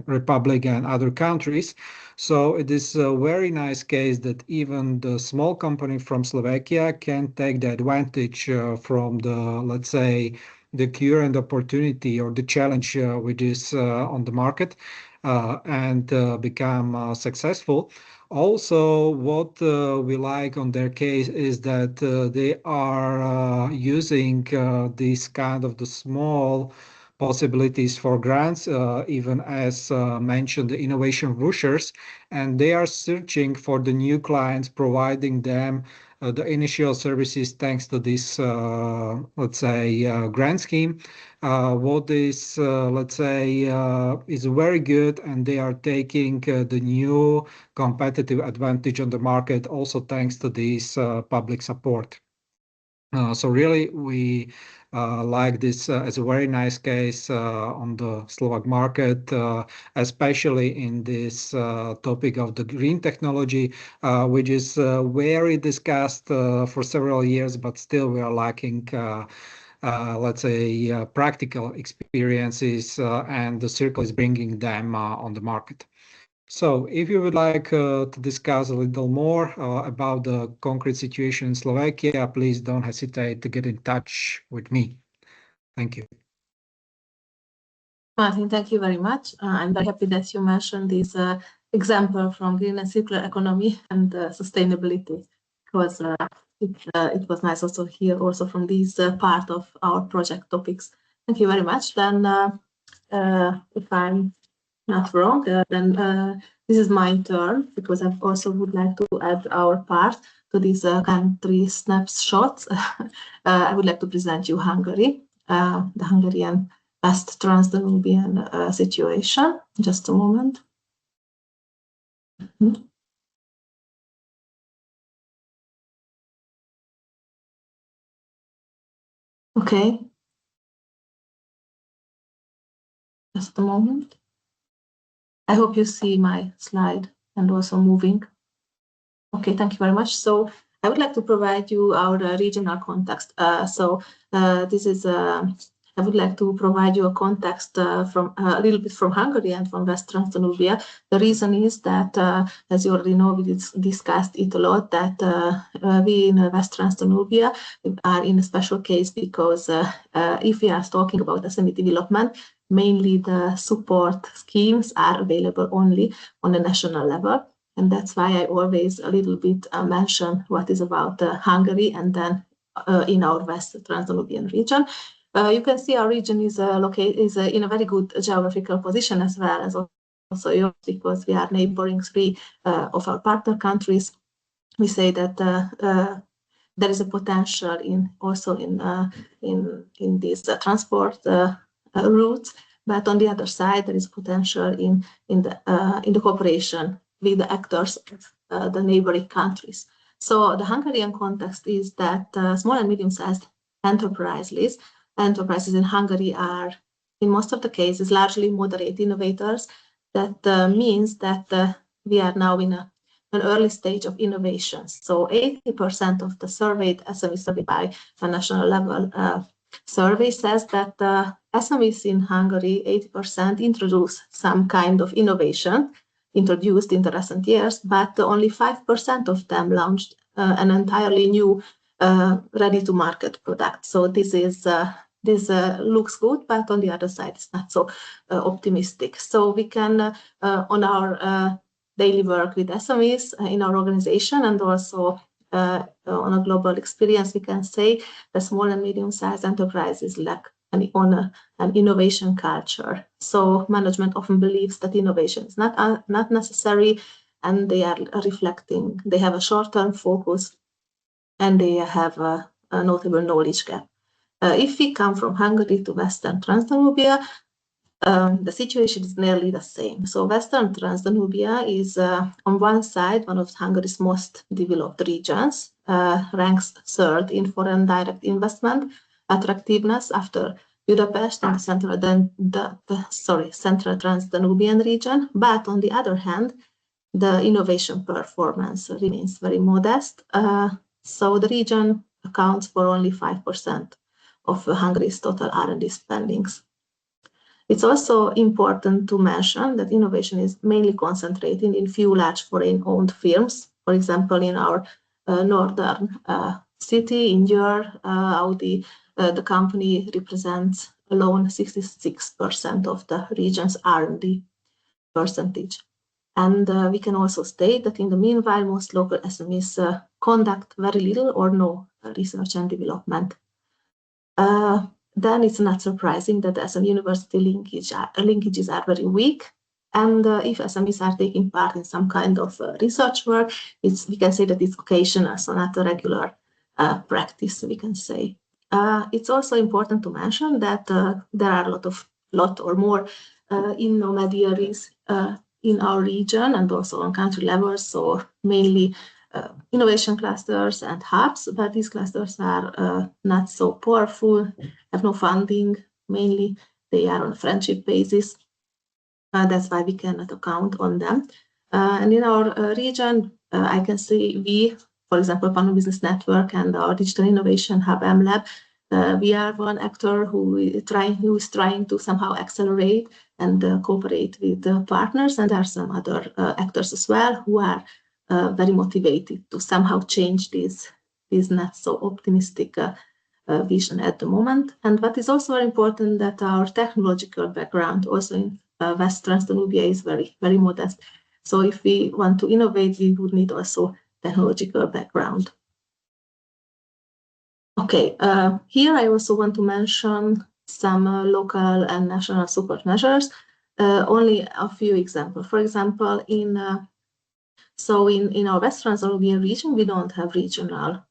Republic and other countries. So it is a very nice case that even the small company from Slovakia can take the advantage from the, let's say, the current opportunity or the challenge which is on the market and become successful. Also, what we like on their case is that they are using this kind of the small possibilities for grants, even as mentioned, the innovation vouchers, and they are searching for the new clients, providing them the initial services thanks to this, let's say, grant scheme. What is, let's say, is very good, and they are taking the new competitive advantage on the market also thanks to this public support. So really, we like this as a very nice case on the Slovak market, especially in this topic of the green technology, which is very discussed for several years, but still we are lacking, let's say, practical experiences, and the Circle is bringing them on the market. So if you would like to discuss a little more about the concrete situation in Slovakia, please don't hesitate to get in touch with me. Thank you. Martin, thank you very much. I'm very happy that you mentioned this example from green and circular economy and sustainability, because it was nice also hear also from this part of our project topics. Thank you very much. Then if I'm not wrong, then this is my turn, because I also would like to add our part to these country snapshots. I would like to present you Hungary, the Hungarian West-Transdanubian situation. Just a moment. Okay. Just a moment. I hope you see my slide and also moving. Okay, thank you very much. So I would like to provide you our regional context. This is, I would like to provide you a context from a little bit from Hungary and from West-Transdanubia. The reason is that, as you already know, we discussed it a lot, that we in West-Transdanubia are in a special case because if we are talking about SME development, mainly the support schemes are available only on the national level. And that's why I always a little bit mention what is about Hungary and then in our West-Transdanubian region. You can see our region is in a very good geographical position as well as also yours, because we are neighboring three of our partner countries. We say that there is a potential in these transport routes, but on the other side there is potential in the cooperation with the actors of the neighboring countries. So the Hungarian context is that small and medium-sized enterprises in Hungary are, in most of the cases, largely moderate innovators. That means that we are now in an early stage of innovation. So 80% of the surveyed SMEs surveyed by a national level survey says that SMEs in Hungary, 80% introduce some kind of innovation introduced in the recent years, but only 5% of them launched an entirely new ready-to-market product. So this looks good, but on the other side, it's not so optimistic. So we can, on our daily work with SMEs in our organization, and also on a global experience, we can say that small and medium-sized enterprises lack an innovation culture. So management often believes that innovation is not necessary, and they are reflecting. They have a short-term focus, and they have a notable knowledge gap. If we come from Hungary to West-Transdanubia, the situation is nearly the same. So West-Transdanubia is on one side one of Hungary's most developed regions, ranks third in foreign direct investment attractiveness after Budapest and the Central Transdanubian region. But on the other hand, the innovation performance remains very modest. So the region accounts for only 5% of Hungary's total R&D spendings. It's also important to mention that innovation is mainly concentrated in few large foreign-owned firms. For example, in our northern city, in Győr, Audi, the company represents alone 66% of the region's R&D percentage. And we can also state that in the meanwhile, most local SMEs conduct very little or no research and development. Then it's not surprising that the SME university linkages are very weak. And if SMEs are taking part in some kind of research work, we can say that it's occasional, so not a regular practice, we can say. It's also important to mention that there are a lot or more Innomediaries in our region and also on country level, so mainly innovation clusters and hubs, but these clusters are not so powerful, have no funding, mainly they are on a friendship basis. That's why we cannot account on them. And in our region, I can see we, for example, Pano Business Network and our Digital Innovation Hub MLab, we are one actor who is trying to somehow accelerate and cooperate with the partners, and there are some other actors as well who are very motivated to somehow change this not so optimistic vision at the moment. And what is also very important that our technological background also in West-Transdanubia is very, very modest. So if we want to innovate, we would need also technological background. Okay, here I also want to mention some local and national support measures. Only a few examples. For example, in our West-Transdanubia region, we don't have regional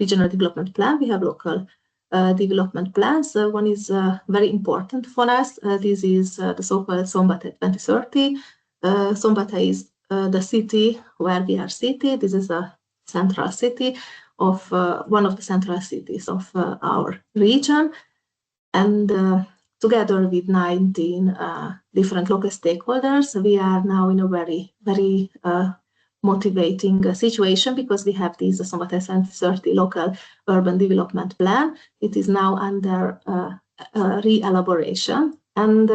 development plan. We have local development plans. One is very important for us. This is the so-called Szombathely 2030. Szombathely is the city where we are seated. This is a central city of one of the central cities of our region. And together with 19 different local stakeholders, we are now in a very, very motivating situation because we have this Szombathely 2030 local urban development plan. It is now under re-elaboration, and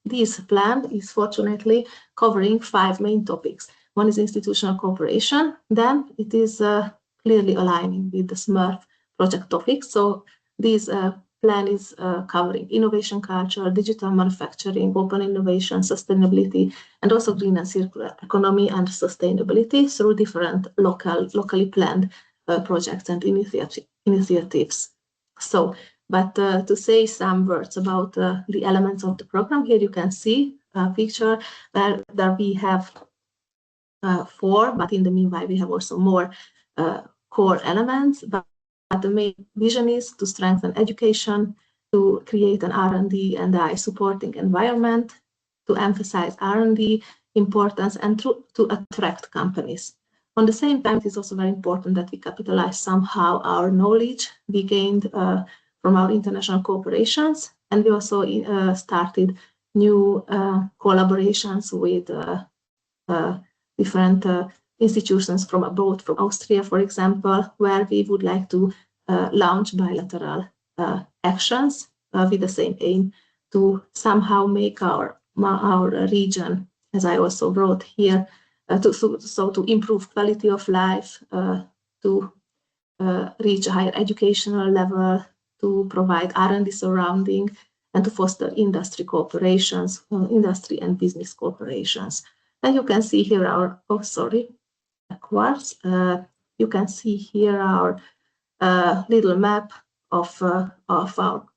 this plan is fortunately covering 5 main topics. One is institutional cooperation, then it is clearly aligning with the SMERF project topics. So this plan is covering innovation culture, digital manufacturing, open innovation, sustainability, and also green and circular economy and sustainability through different locally planned projects and initiatives. So, but to say some words about the elements of the program, here you can see a picture where we have 4, but in the meanwhile we have also more core elements. But the main vision is to strengthen education, to create an R&D and I supporting environment, to emphasize R&D importance, and to attract companies. On the same time, it is also very important that we capitalize somehow our knowledge we gained from our international cooperations, and we also started new collaborations with different institutions from abroad, from Austria, for example, where we would like to launch bilateral actions with the same aim to somehow make our region, as I also wrote here, to improve quality of life, to reach a higher educational level, to provide R&D surrounding, and to foster industry cooperations, industry and business cooperations. And you can see here our, backwards. You can see here our little map of our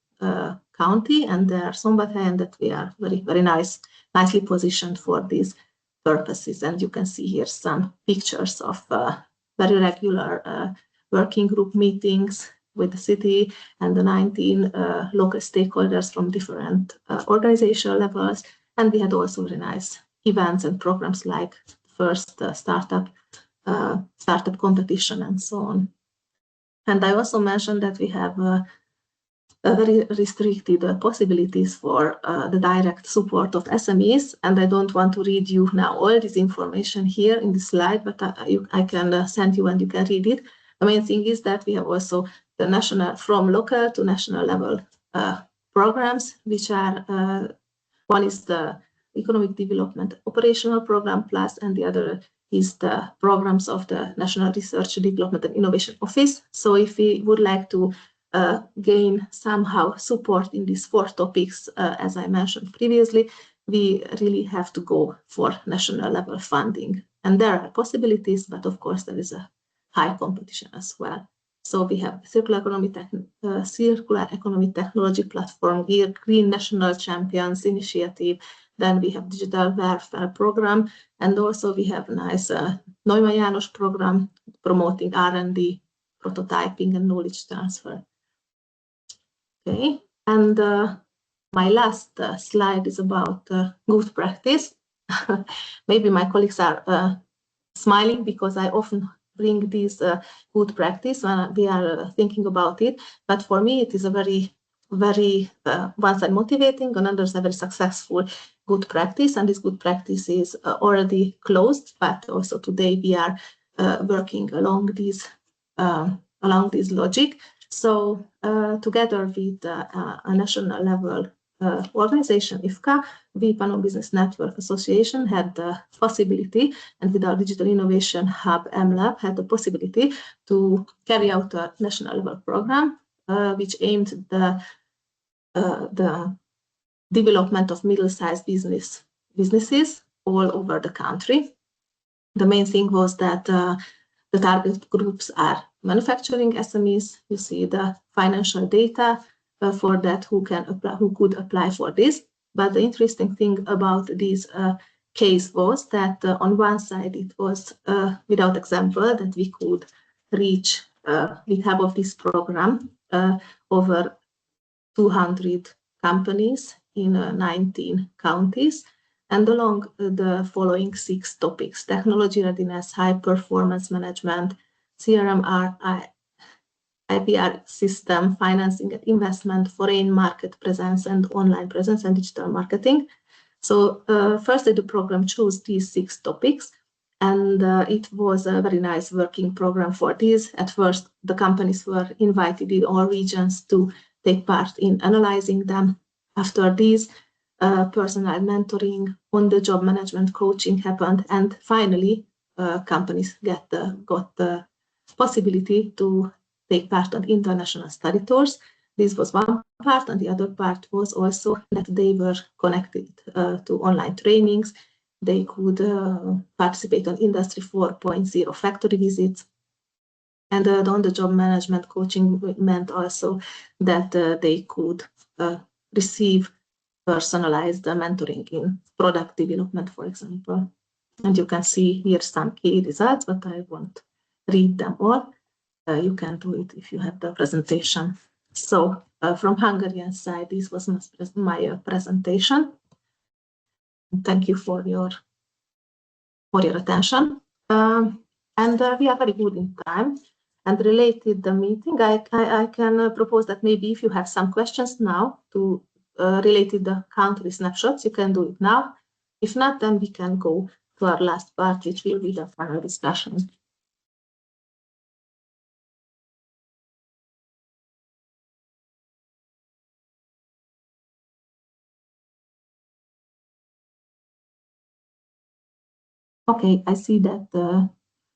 county, and there are Szombathely, that we are very nicely positioned for these purposes. And you can see here some pictures of very regular working group meetings with the city and the 19 local stakeholders from different organizational levels. And we had also very nice events and programs like first startup competition and so on. And I also mentioned that we have very restricted possibilities for the direct support of SMEs. And I don't want to read you now all this information here in this slide, but I can send you and you can read it. The main thing is that we have also the national, from local to national level programs, which are, one is the Economic Development Operational Program Plus, and the other is the programs of the National Research, Development and Innovation Office. So if we would like to gain somehow support in these 4 topics, as I mentioned previously, we really have to go for national level funding. And there are possibilities, but of course there is a high competition as well. So we have Circular Economy Technology Platform, Green National Champions Initiative, then we have Digital Welfare Program, and also we have a nice Neumann János program promoting R&D, prototyping and knowledge transfer. Okay, and my last slide is about good practice. Maybe my colleagues are smiling because I often bring this good practice when we are thinking about it. But for me, it is a very one side motivating, and others a very successful good practice. And this good practice is already closed, but also today we are working along this logic. So together with a national level organization, IFCA, the Pannon Business Network Association had the possibility, and with our Digital Innovation Hub, MLab, had the possibility to carry out a national level program, which aimed the development of middle-sized businesses all over the country. The main thing was that the target groups are manufacturing SMEs. You see the financial data for that, who could apply for this. But the interesting thing about this case was that on one side it was without example that we could reach with help of this program over 200 companies in 19 counties, and along the following 6 topics: technology readiness, high performance management, CRM, IPR system, financing and investment, foreign market presence and online presence, and digital marketing. So firstly, the program chose these 6 topics, and it was a very nice working program for this. At first, the companies were invited in all regions to take part in analyzing them. After this, personal mentoring, on-the-job management coaching happened, and finally, companies got the possibility to take part on international study tours. This was one part, and the other part was also that they were connected to online trainings. They could participate on Industry 4.0 factory visits. And the on-the-job management coaching meant also that they could receive personalized mentoring in product development, for example. And you can see here some key results, but I won't read them all. You can do it if you have the presentation. So from Hungarian side, this was my presentation. Thank you for your attention. And we are very good in time. And related the meeting, I can propose that maybe if you have some questions now to related the country snapshots, you can do it now. If not, then we can go to our last part, which will be the final discussion. Okay, I see that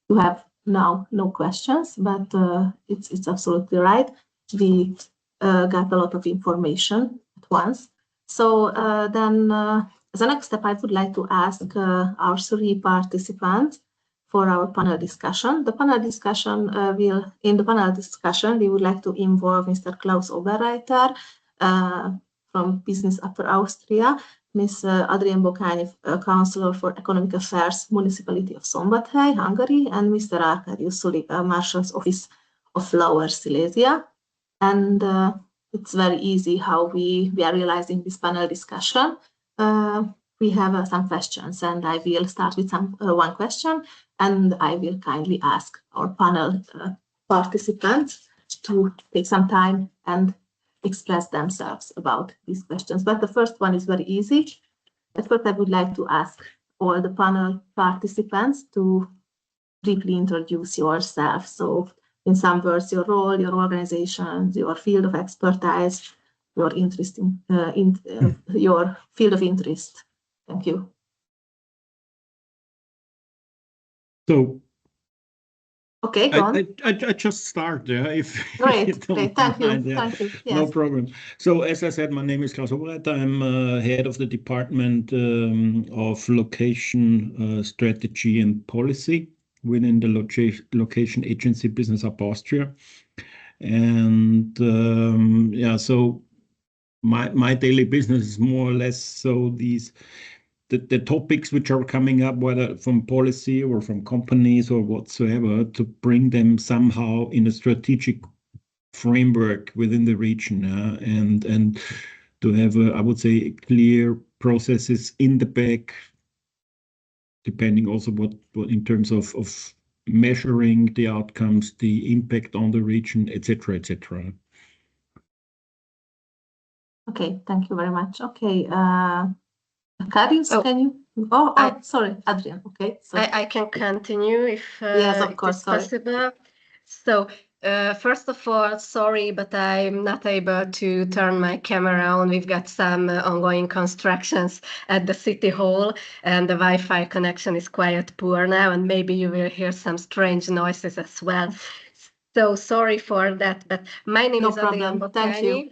you have now no questions, but it's absolutely right. We got a lot of information at once. So then As a next step, I would like to ask our three participants for our panel discussion. The panel discussion we would like to involve Mr. Klaus Oberreiter from Business Upper Austria, Ms. Adrian Bokányi, Councillor for Economic Affairs, Municipality of Szombathely, Hungary, and Mr. Arkadiusz Sulik, Marshal's Office of Lower Silesia. And it's very easy how we are realizing this panel discussion. We have some questions, and I will start with one question, and I will kindly ask our panel participants to take some time and express themselves about these questions. But the first one is very easy. At first, I would like to ask all the panel participants to briefly introduce yourself. So in some words, your role, your organization, your field of expertise, your interest your field of interest. Thank you. So, okay, go on. I just start there. If great, great, thank you, mind, yeah. Thank you. Yes. No problem. So, as I said, my name is Klaus Oberreiter. I'm head of the Department of Location Strategy and Policy within the Location Agency Business Upper Austria. And yeah, so my daily business is more or less so the topics which are coming up, whether from policy or from companies or whatsoever, to bring them somehow in a strategic framework within the region, and to have, I would say, clear processes in the back, depending also what in terms of measuring the outcomes, the impact on the region, etc., etc. Okay, thank you very much. Okay, Arkadiusz, can you? Sorry, Adrian. Okay, so I can continue if yes, of course, it's possible. So first of all, sorry, but I'm not able to turn my camera on. We've got some ongoing constructions at the City Hall, and the Wi-Fi connection is quite poor now, and maybe you will hear some strange noises as well. So sorry for that, but my name is Adrian Bokányi. Thank you.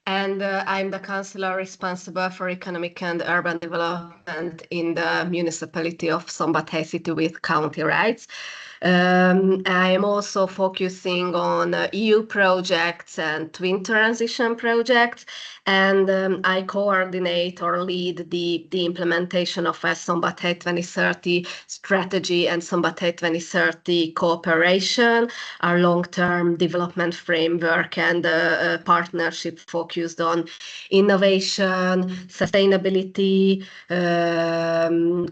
And I'm the councillor responsible for economic and urban development in the municipality of Szombathely City with county rights. I am also focusing on EU projects and twin transition projects, and I coordinate or lead the implementation of a Szombathely 2030 strategy and Szombathely 2030 cooperation, our long-term development framework and partnership focused on innovation, sustainability,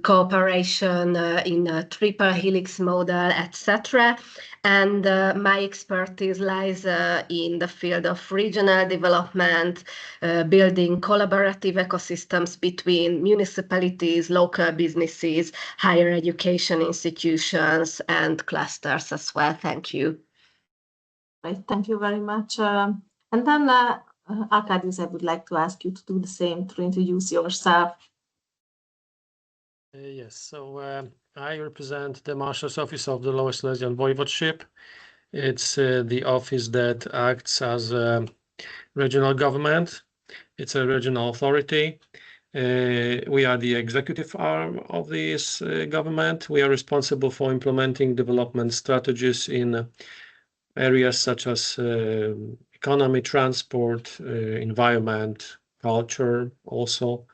cooperation in a triple helix model, etc. And my expertise lies in the field of regional development, building collaborative ecosystems between municipalities, local businesses, higher education institutions, and clusters as well. Thank you. Right, thank you very much. And then, Arkadiusz, I would like to ask you to do the same, to introduce yourself. Yes, so I represent the Marshal's Office of the Lower Silesian Voivodeship. It's the office that acts as a regional government. It's a regional authority. We are the executive arm of this government. We are responsible for implementing development strategies in areas such as economy, transport, environment, culture, also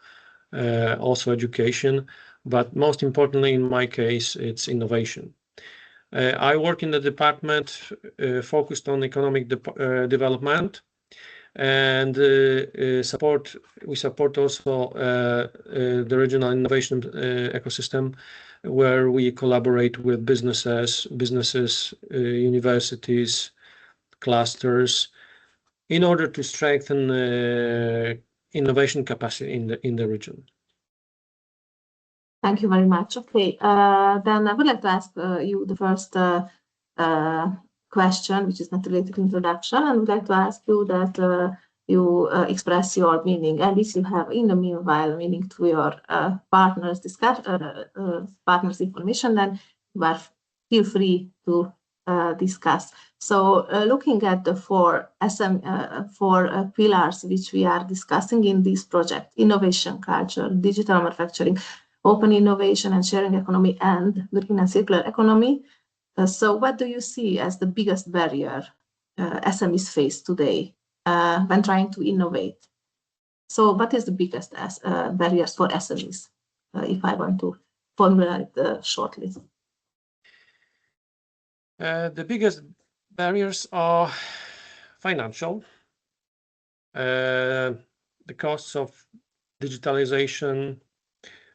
education. But most importantly, in my case, it's innovation. I work in the department focused on economic development, and we support also the regional innovation ecosystem, where we collaborate with businesses, universities, clusters, in order to strengthen innovation capacity in the region. Thank you very much. Okay, then I would like to ask you the first question, which is not related to introduction, and I would like to ask you that you express your meaning, and this you have in the meanwhile meaning to your partners information. Then you are feel free to discuss. So looking at the four pillars which we are discussing in this project: innovation culture, digital manufacturing, open innovation and sharing economy, and green and circular economy. So what do you see as the biggest barrier SMEs face today when trying to innovate? So what is the biggest barriers for SMEs, if I want to formulate shortly? The biggest barriers are financial. The costs of digitalization,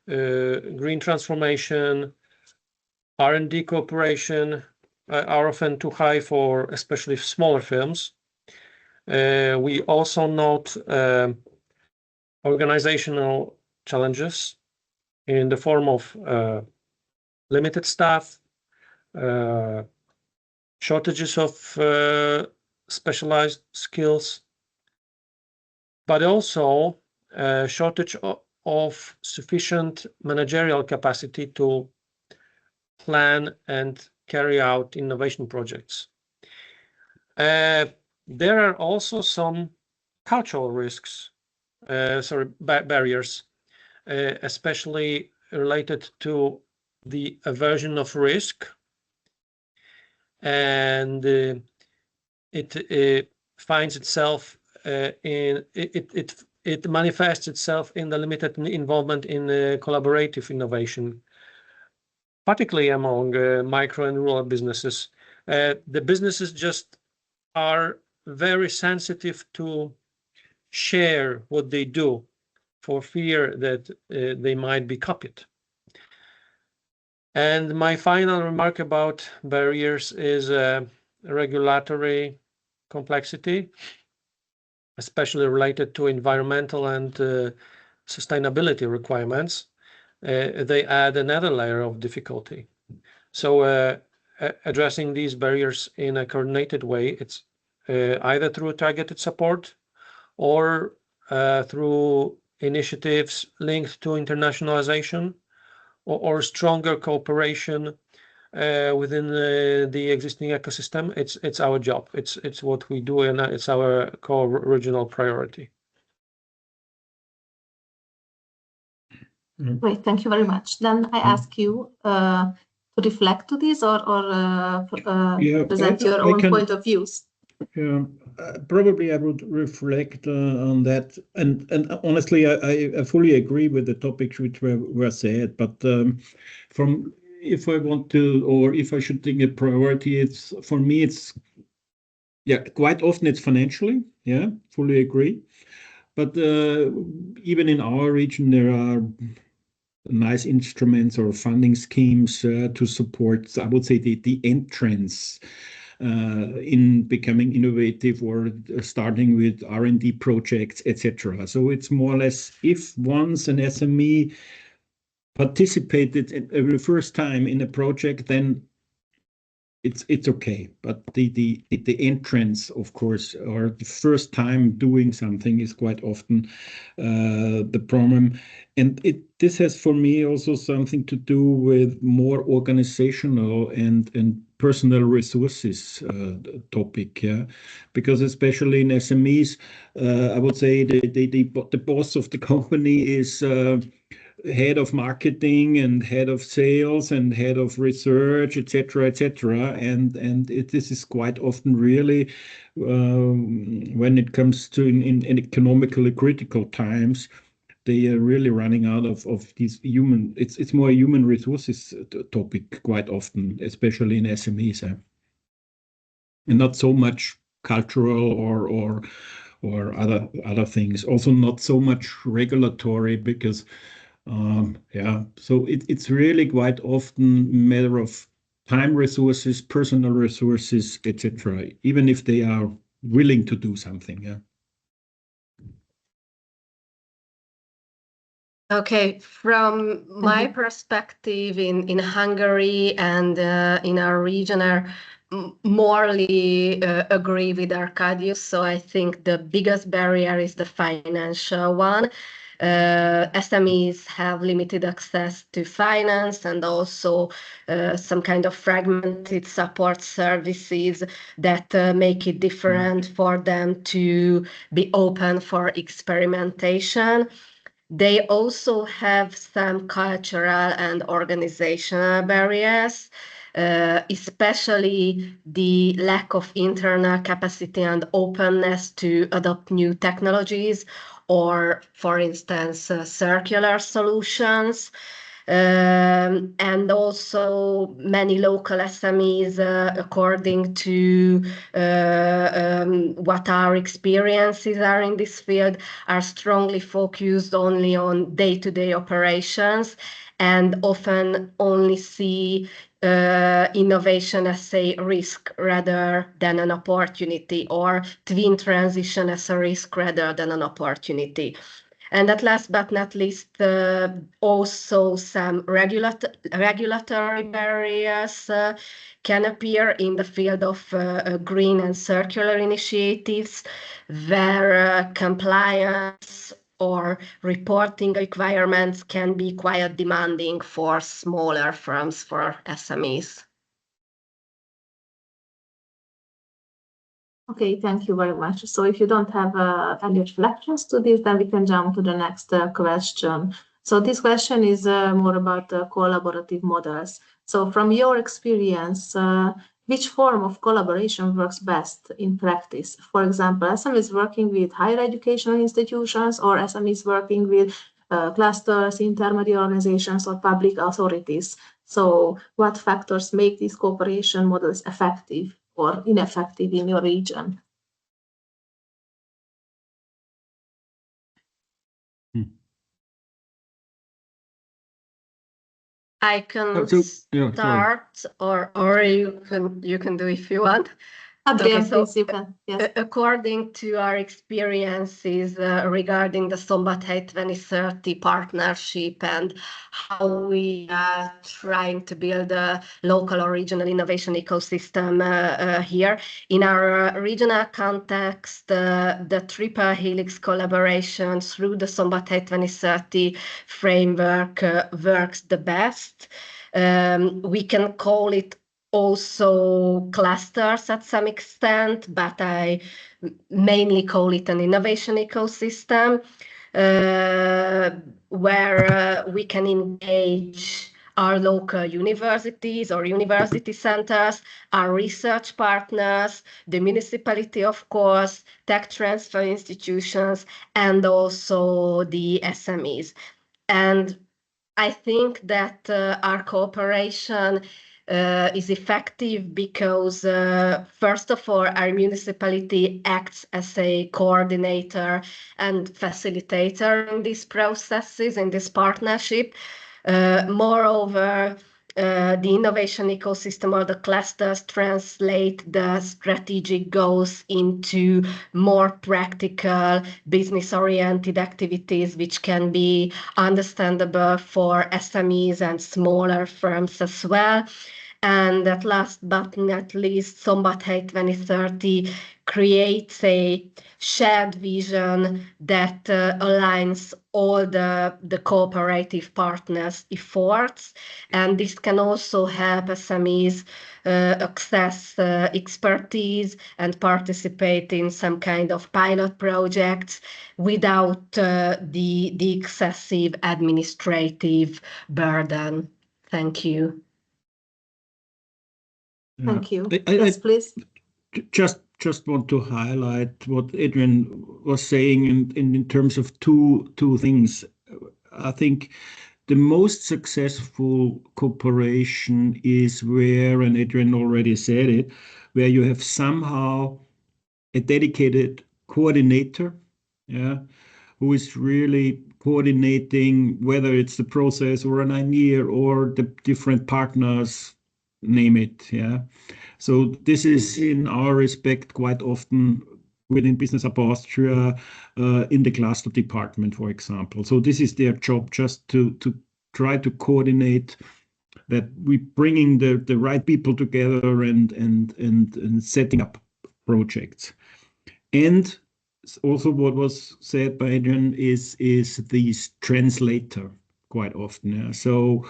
green transformation, R&D cooperation are often too high for especially smaller firms. We also note organizational challenges in the form of limited staff, shortages of specialized skills, but also shortage of sufficient managerial capacity to plan and carry out innovation projects. There are also some cultural risks, barriers, especially related to the aversion of risk, and it finds itself it manifests itself in the limited involvement in collaborative innovation, particularly among micro and rural businesses. The businesses just are very sensitive to share what they do for fear that they might be copied. And my final remark about barriers is regulatory complexity, especially related to environmental and sustainability requirements. They add another layer of difficulty. So addressing these barriers in a coordinated way, it's either through targeted support or through initiatives linked to internationalization or stronger cooperation within the existing ecosystem. It's our job. It's what we do, and it's our core regional priority. Great, thank you very much. Then I ask you to reflect to this or present your own point of views. Probably I would reflect on that, and honestly, I fully agree with the topics which were said. But from if I want to, or if I should think a priority, it's for me, it's quite often it's financially, fully agree. But even in our region, there are nice instruments or funding schemes to support, I would say, the entrance in becoming innovative or starting with R&D projects, etc. So it's more or less, if once an SME participated the first time in a project, then it's okay. But the entrance, of course, or the first time doing something is quite often the problem. And this has for me also something to do with more organizational and personal resources topic, because especially in SMEs, I would say the boss of the company is head of marketing and head of sales and head of research, etc., and this is quite often really when it comes to in economically critical times, they are really running out of these human. It's more a human resources topic quite often, especially in SMEs, and not so much cultural or other things. Also, not so much regulatory, because so it's really quite often a matter of time resources, personal resources, etc. Even if they are willing to do something, Okay, from my perspective in Hungary and in our region, morally agree with Arkadiusz. So I think the biggest barrier is the financial one. SMEs have limited access to finance and also some kind of fragmented support services that make it different for them to be open for experimentation. They also have some cultural and organizational barriers, especially the lack of internal capacity and openness to adopt new technologies or, for instance, circular solutions. And also many local SMEs, according to what our experiences are in this field, are strongly focused only on day-to-day operations and often only see innovation as a risk rather than an opportunity, or twin transition as a risk rather than an opportunity. And at last but not least, also some regulatory barriers can appear in the field of green and circular initiatives, where compliance or reporting requirements can be quite demanding for smaller firms, for SMEs. Okay, thank you very much. So if you don't have any reflections to this, then we can jump to the next question. So this question is more about collaborative models. So from your experience, which form of collaboration works best in practice? For example, SMEs working with higher educational institutions, or SMEs working with clusters, intermediate organizations, or public authorities. So what factors make these cooperation models effective or ineffective in your region? I can start, or you can do if you want. Adrian, okay, please, you can. Yes. According to our experiences regarding the Szombathely 2030 partnership and how we are trying to build a local or regional innovation ecosystem here, in our regional context, the triple helix collaboration through the Szombathely 2030 framework works the best. We can call it also clusters at some extent, but I mainly call it an innovation ecosystem where we can engage our local universities or university centers, our research partners, the municipality, of course, tech transfer institutions, and also the SMEs. And I think that our cooperation is effective because, first of all, our municipality acts as a coordinator and facilitator in these processes, in this partnership. Moreover, the innovation ecosystem or the clusters translate the strategic goals into more practical, business-oriented activities, which can be understandable for SMEs and smaller firms as well. And at last but not least, Szombathely 2030 creates a shared vision that aligns all the cooperative partners' efforts. And this can also help SMEs access expertise and participate in some kind of pilot projects without the excessive administrative burden. Thank you. Thank you. Yes, please. Just want to highlight what Adrian was saying in terms of two things. I think the most successful cooperation is where, and Adrian already said it, where you have somehow a dedicated coordinator, who is really coordinating, whether it's the process or an idea or the different partners, name it. So this is, in our respect, quite often within Business Hub Austria, in the cluster department, for example. So this is their job, just to try to coordinate that we bringing the right people together and setting up projects. And also what was said by Adrian is this translator quite often. Yeah? So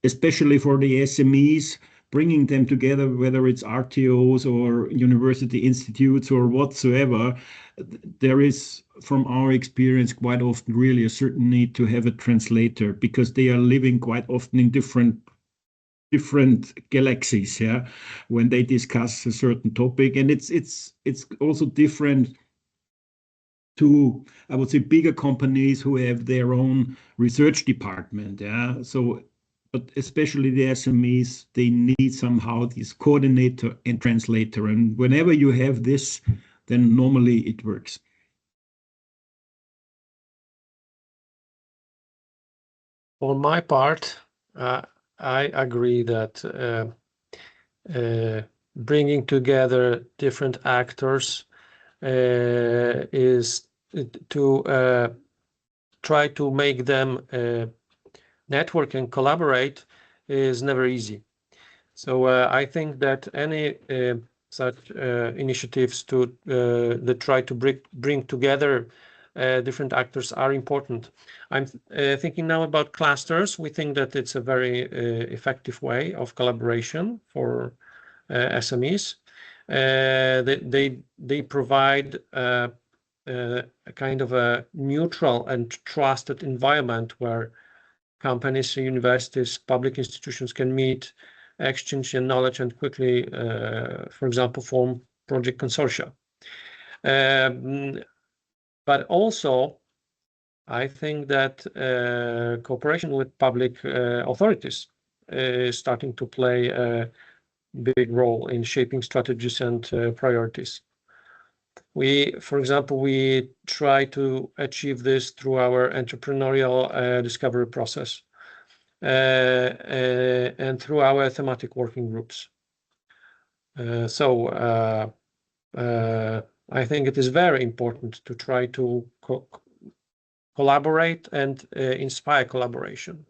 especially for the SMEs, bringing them together, whether it's RTOs or university institutes or whatsoever, there is, from our experience, quite often really a certain need to have a translator, because they are living quite often in different galaxies, yeah, when they discuss a certain topic. And it's also different to, I would say, bigger companies who have their own research department, yeah. So, but especially the SMEs, they need somehow this coordinator and translator. And whenever you have this, then normally it works. For my part, I agree that bringing together different actors is to try to make them network and collaborate is never easy. So I think that any such initiatives that try to bring together different actors are important. I'm thinking now about clusters. We think that it's a very effective way of collaboration for SMEs. They provide a kind of a neutral and trusted environment where companies, universities, public institutions can meet, exchange knowledge, and quickly, for example, form project consortia. But also, I think that cooperation with public authorities is starting to play a big role in shaping strategies and priorities. For example, we try to achieve this through our entrepreneurial discovery process and through our thematic working groups. So I think it is very important to try to collaborate and inspire collaboration.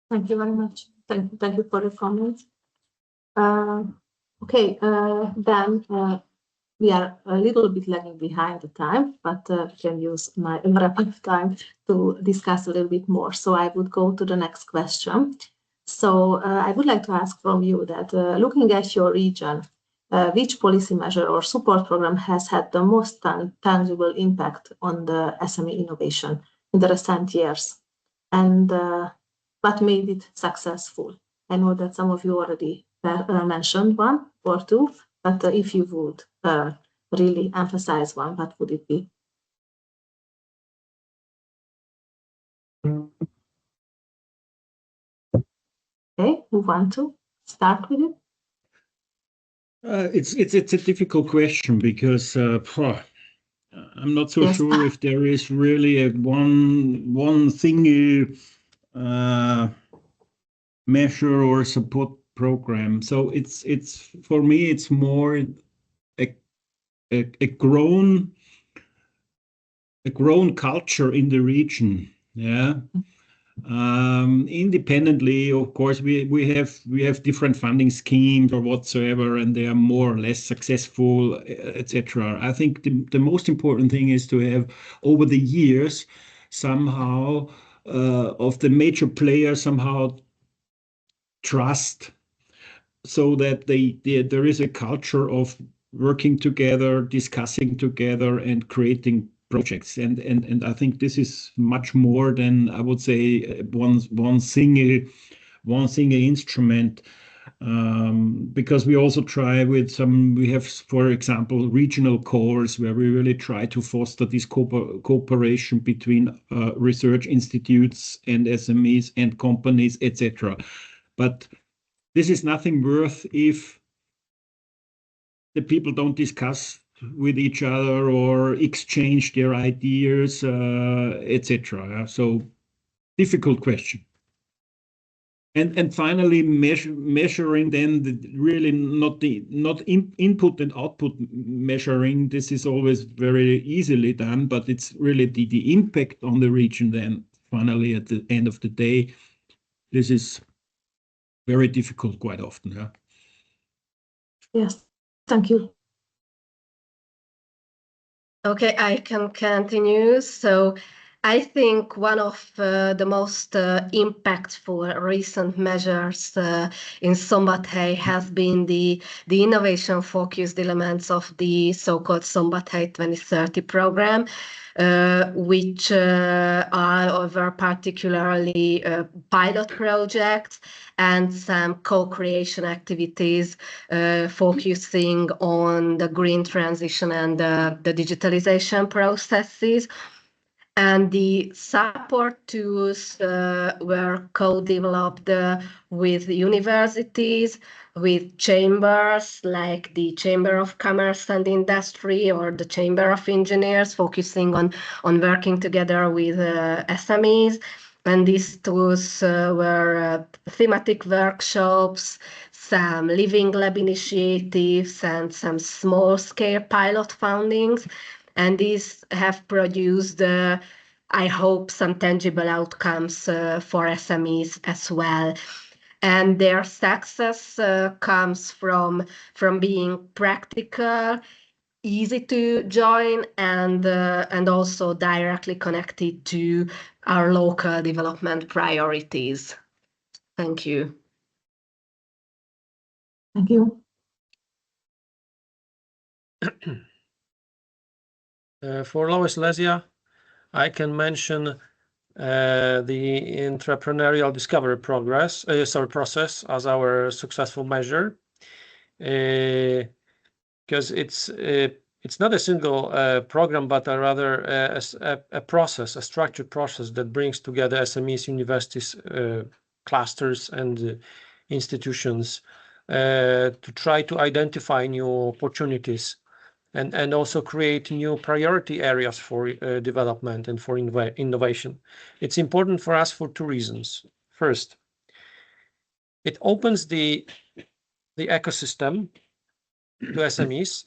Thank you very much. Thank you for the comments. Okay, then we are a little bit lagging behind the time, but we can use my wrap of time to discuss a little bit more. So I would go to the next question. So I would like to ask from you that looking at your region, which policy measure or support program has had the most tangible impact on the SME innovation in the recent years? And what made it successful? I know that some of you already mentioned one or two, but if you would really emphasize one, what would it be? Okay, who want to start with it? It's a difficult question because I'm not so sure if there is really a one single measure or support program. So it's for me it's more a grown culture in the region. Yeah. Independently, of course, we have different funding schemes or whatsoever, and they are more or less successful, etc. I think the most important thing is to have over the years somehow of the major players somehow trust, so that there is a culture of working together, discussing together, and creating projects. And I think this is much more than, I would say, one single instrument, because we also try with we have, for example, regional cores where we really try to foster this cooperation between research institutes and SMEs and companies, etc. But this is nothing worth if the people don't discuss with each other or exchange their ideas, etc. So difficult question. And finally, measuring then really not input and output measuring. This is always very easily done, but it's really the impact on the region then finally at the end of the day. This is very difficult quite often. Yeah. Yes, thank you. Okay, I can continue. So I think one of the most impactful recent measures in Szombathely has been the innovation-focused elements of the so-called Szombathely 2030 program, which are particularly pilot projects and some co-creation activities focusing on the green transition and the digitalization processes. And the support tools were co-developed with universities, with chambers like the Chamber of Commerce and Industry or the Chamber of Engineers, focusing on working together with SMEs. And these tools were thematic workshops, some living lab initiatives, and some small-scale pilot fundings. And these have produced, I hope, some tangible outcomes for SMEs as well. And their success comes from being practical, easy to join, and also directly connected to our local development priorities. Thank you. Thank you. For Lower Silesia, I can mention the entrepreneurial discovery process as our successful measure, because it's not a single program, but rather a process, a structured process that brings together SMEs, universities, clusters, and institutions to try to identify new opportunities and also create new priority areas for development and for innovation. It's important for us for two reasons. First, it opens the ecosystem to SMEs,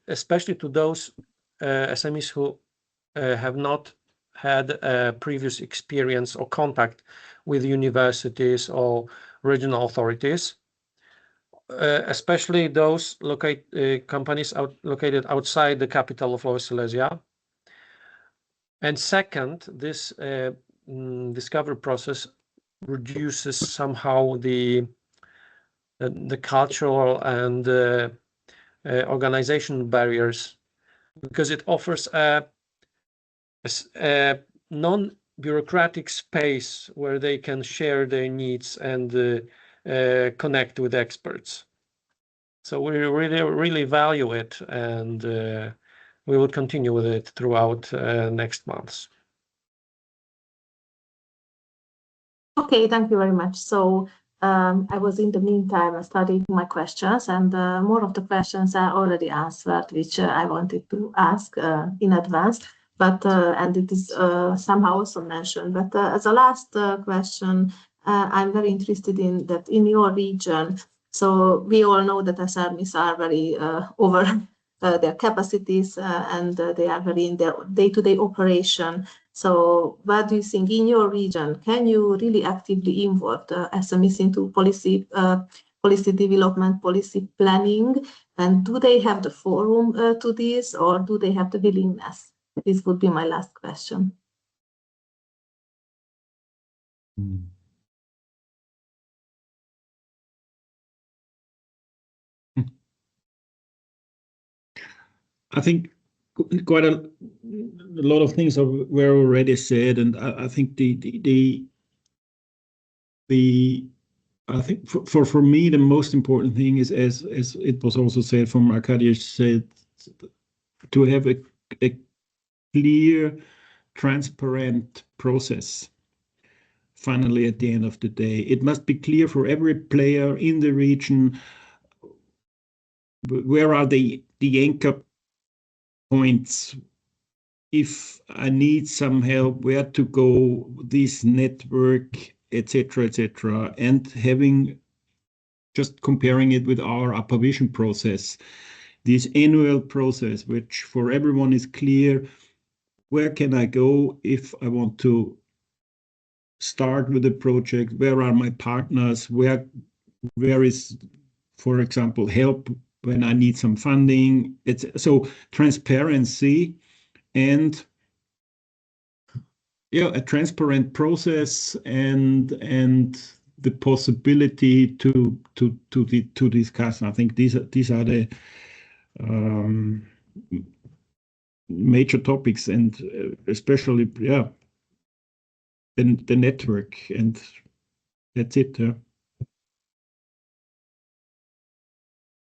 especially to those SMEs who have not had a previous experience or contact with universities or regional authorities. Especially those companies located outside the capital of Lower Silesia. And second, this discovery process reduces somehow the cultural and organizational barriers, because it offers a non-bureaucratic space where they can share their needs and connect with experts. So we really value it, and we will continue with it throughout next months. Okay, thank you very much. So I was in the meantime studying my questions, and more of the questions are already answered, which I wanted to ask in advance. But and it is somehow also mentioned. But as a last question, I'm very interested in that in your region. So we all know that SMEs are very over their capacities and they are very in their day-to-day operation. So what do you think in your region? Can you really actively involve the SMEs into policy development, policy planning? And do they have the forum to this, or do they have the willingness? This would be my last question. I think quite a lot of things were already said, and I think I think for me the most important thing is, as it was also said from Arcadia said, to have a clear, transparent process. Finally, at the end of the day, it must be clear for every player in the region where are the anchor points. If I need some help, where to go, this network etc., etc., and having just comparing it with our upper vision process, this annual process, which for everyone is clear, where can I go if I want to start with a project? Where are my partners? Where is, for example, help when I need some funding? So transparency and a transparent process and the possibility to discuss. I think these are the major topics, and especially the network, and that's it.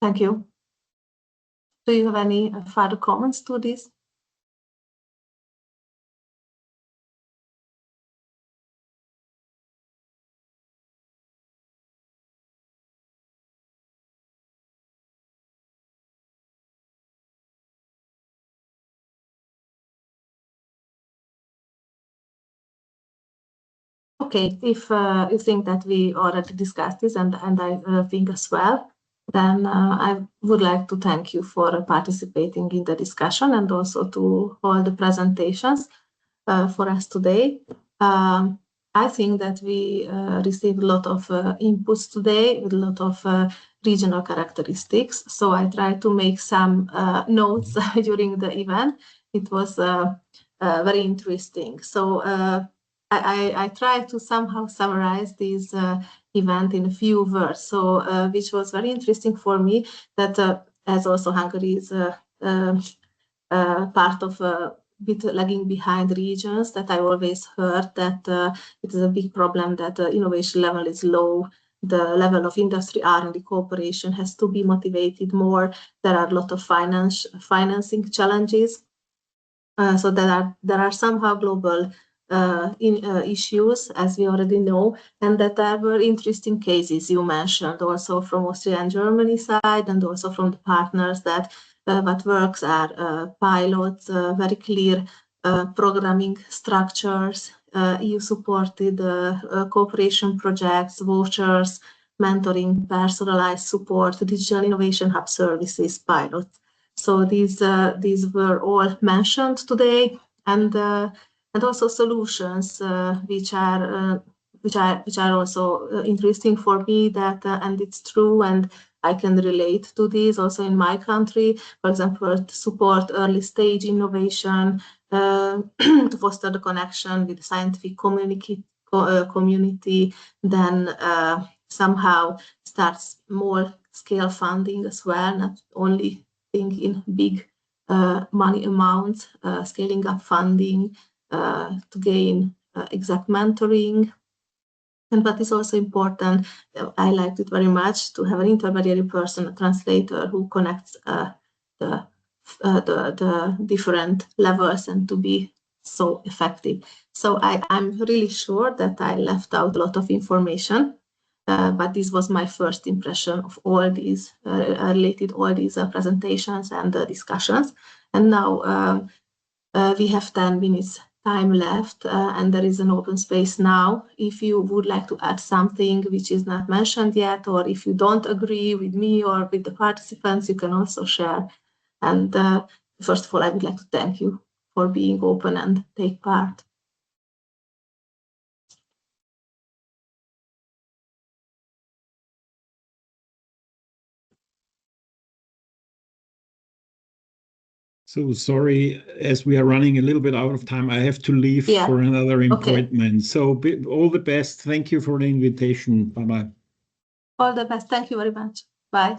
Thank you. Do you have any further comments to this? Okay, if you think that we already discussed this, and I think as well, then I would like to thank you for participating in the discussion and also to all the presentations for us today. I think that we received a lot of inputs today with a lot of regional characteristics. So I tried to make some notes during the event. It was very interesting. So I tried to somehow summarize this event in a few words. So which was very interesting for me, that as also Hungary is part of a bit lagging behind regions, that I always heard that it is a big problem that the innovation level is low. The level of industry R&D cooperation has to be motivated more. There are a lot of financing challenges. So there are somehow global issues, as we already know, and that there were interesting cases you mentioned also from Austria and Germany side, and also from the partners, that what works are pilots, very clear programming structures, EU-supported cooperation projects, vouchers, mentoring, personalized support, digital innovation hub services, pilots. So these were all mentioned today, and also solutions which are also interesting for me, that and it's true, and I can relate to this also in my country. For example, to support early stage innovation, to foster the connection with the scientific community, then somehow start small scale funding as well, not only think in big money amounts, scaling up funding to gain exact mentoring. And what is also important, I liked it very much, to have an intermediary person, a translator, who connects the different levels, and to be so effective. So I'm really sure that I left out a lot of information, but this was my first impression of all these presentations and discussions. And now we have 10 minutes time left, and there is an open space now. If you would like to add something which is not mentioned yet, or if you don't agree with me or with the participants, you can also share. And first of all, I would like to thank you for being open and take part. So sorry, as we are running a little bit out of time, I have to leave for another appointment. Okay. So all the best. Thank you for the invitation. Bye-bye. All the best. Thank you very much. Bye.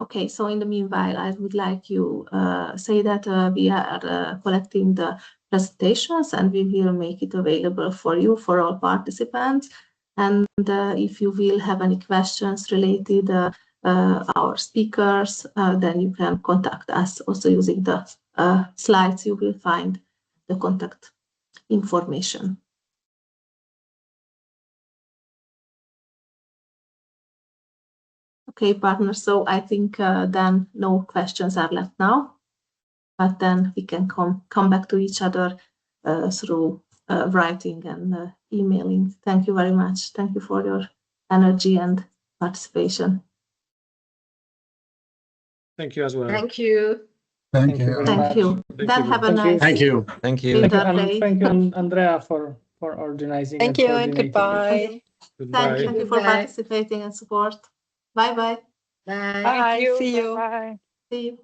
Okay, so in the meanwhile, I would like you say that we are collecting the presentations, and we will make it available for you, for all participants. And if you will have any questions related our speakers, then you can contact us also using the slides. You will find the contact information. Okay, partner. So I think then no questions are left now, but then we can come back to each other through writing and emailing. Thank you very much. Thank you for your energy and participation. Thank you as well. Thank you. Thank you very much. Thank you. Then have a nice Thank you. Thank you. day. Thank you, Andrea, for organizing Thank and you and coordinating it. goodbye. Goodbye. Thank you for participating and support. Bye bye. Bye. Bye. See you. Bye. See you.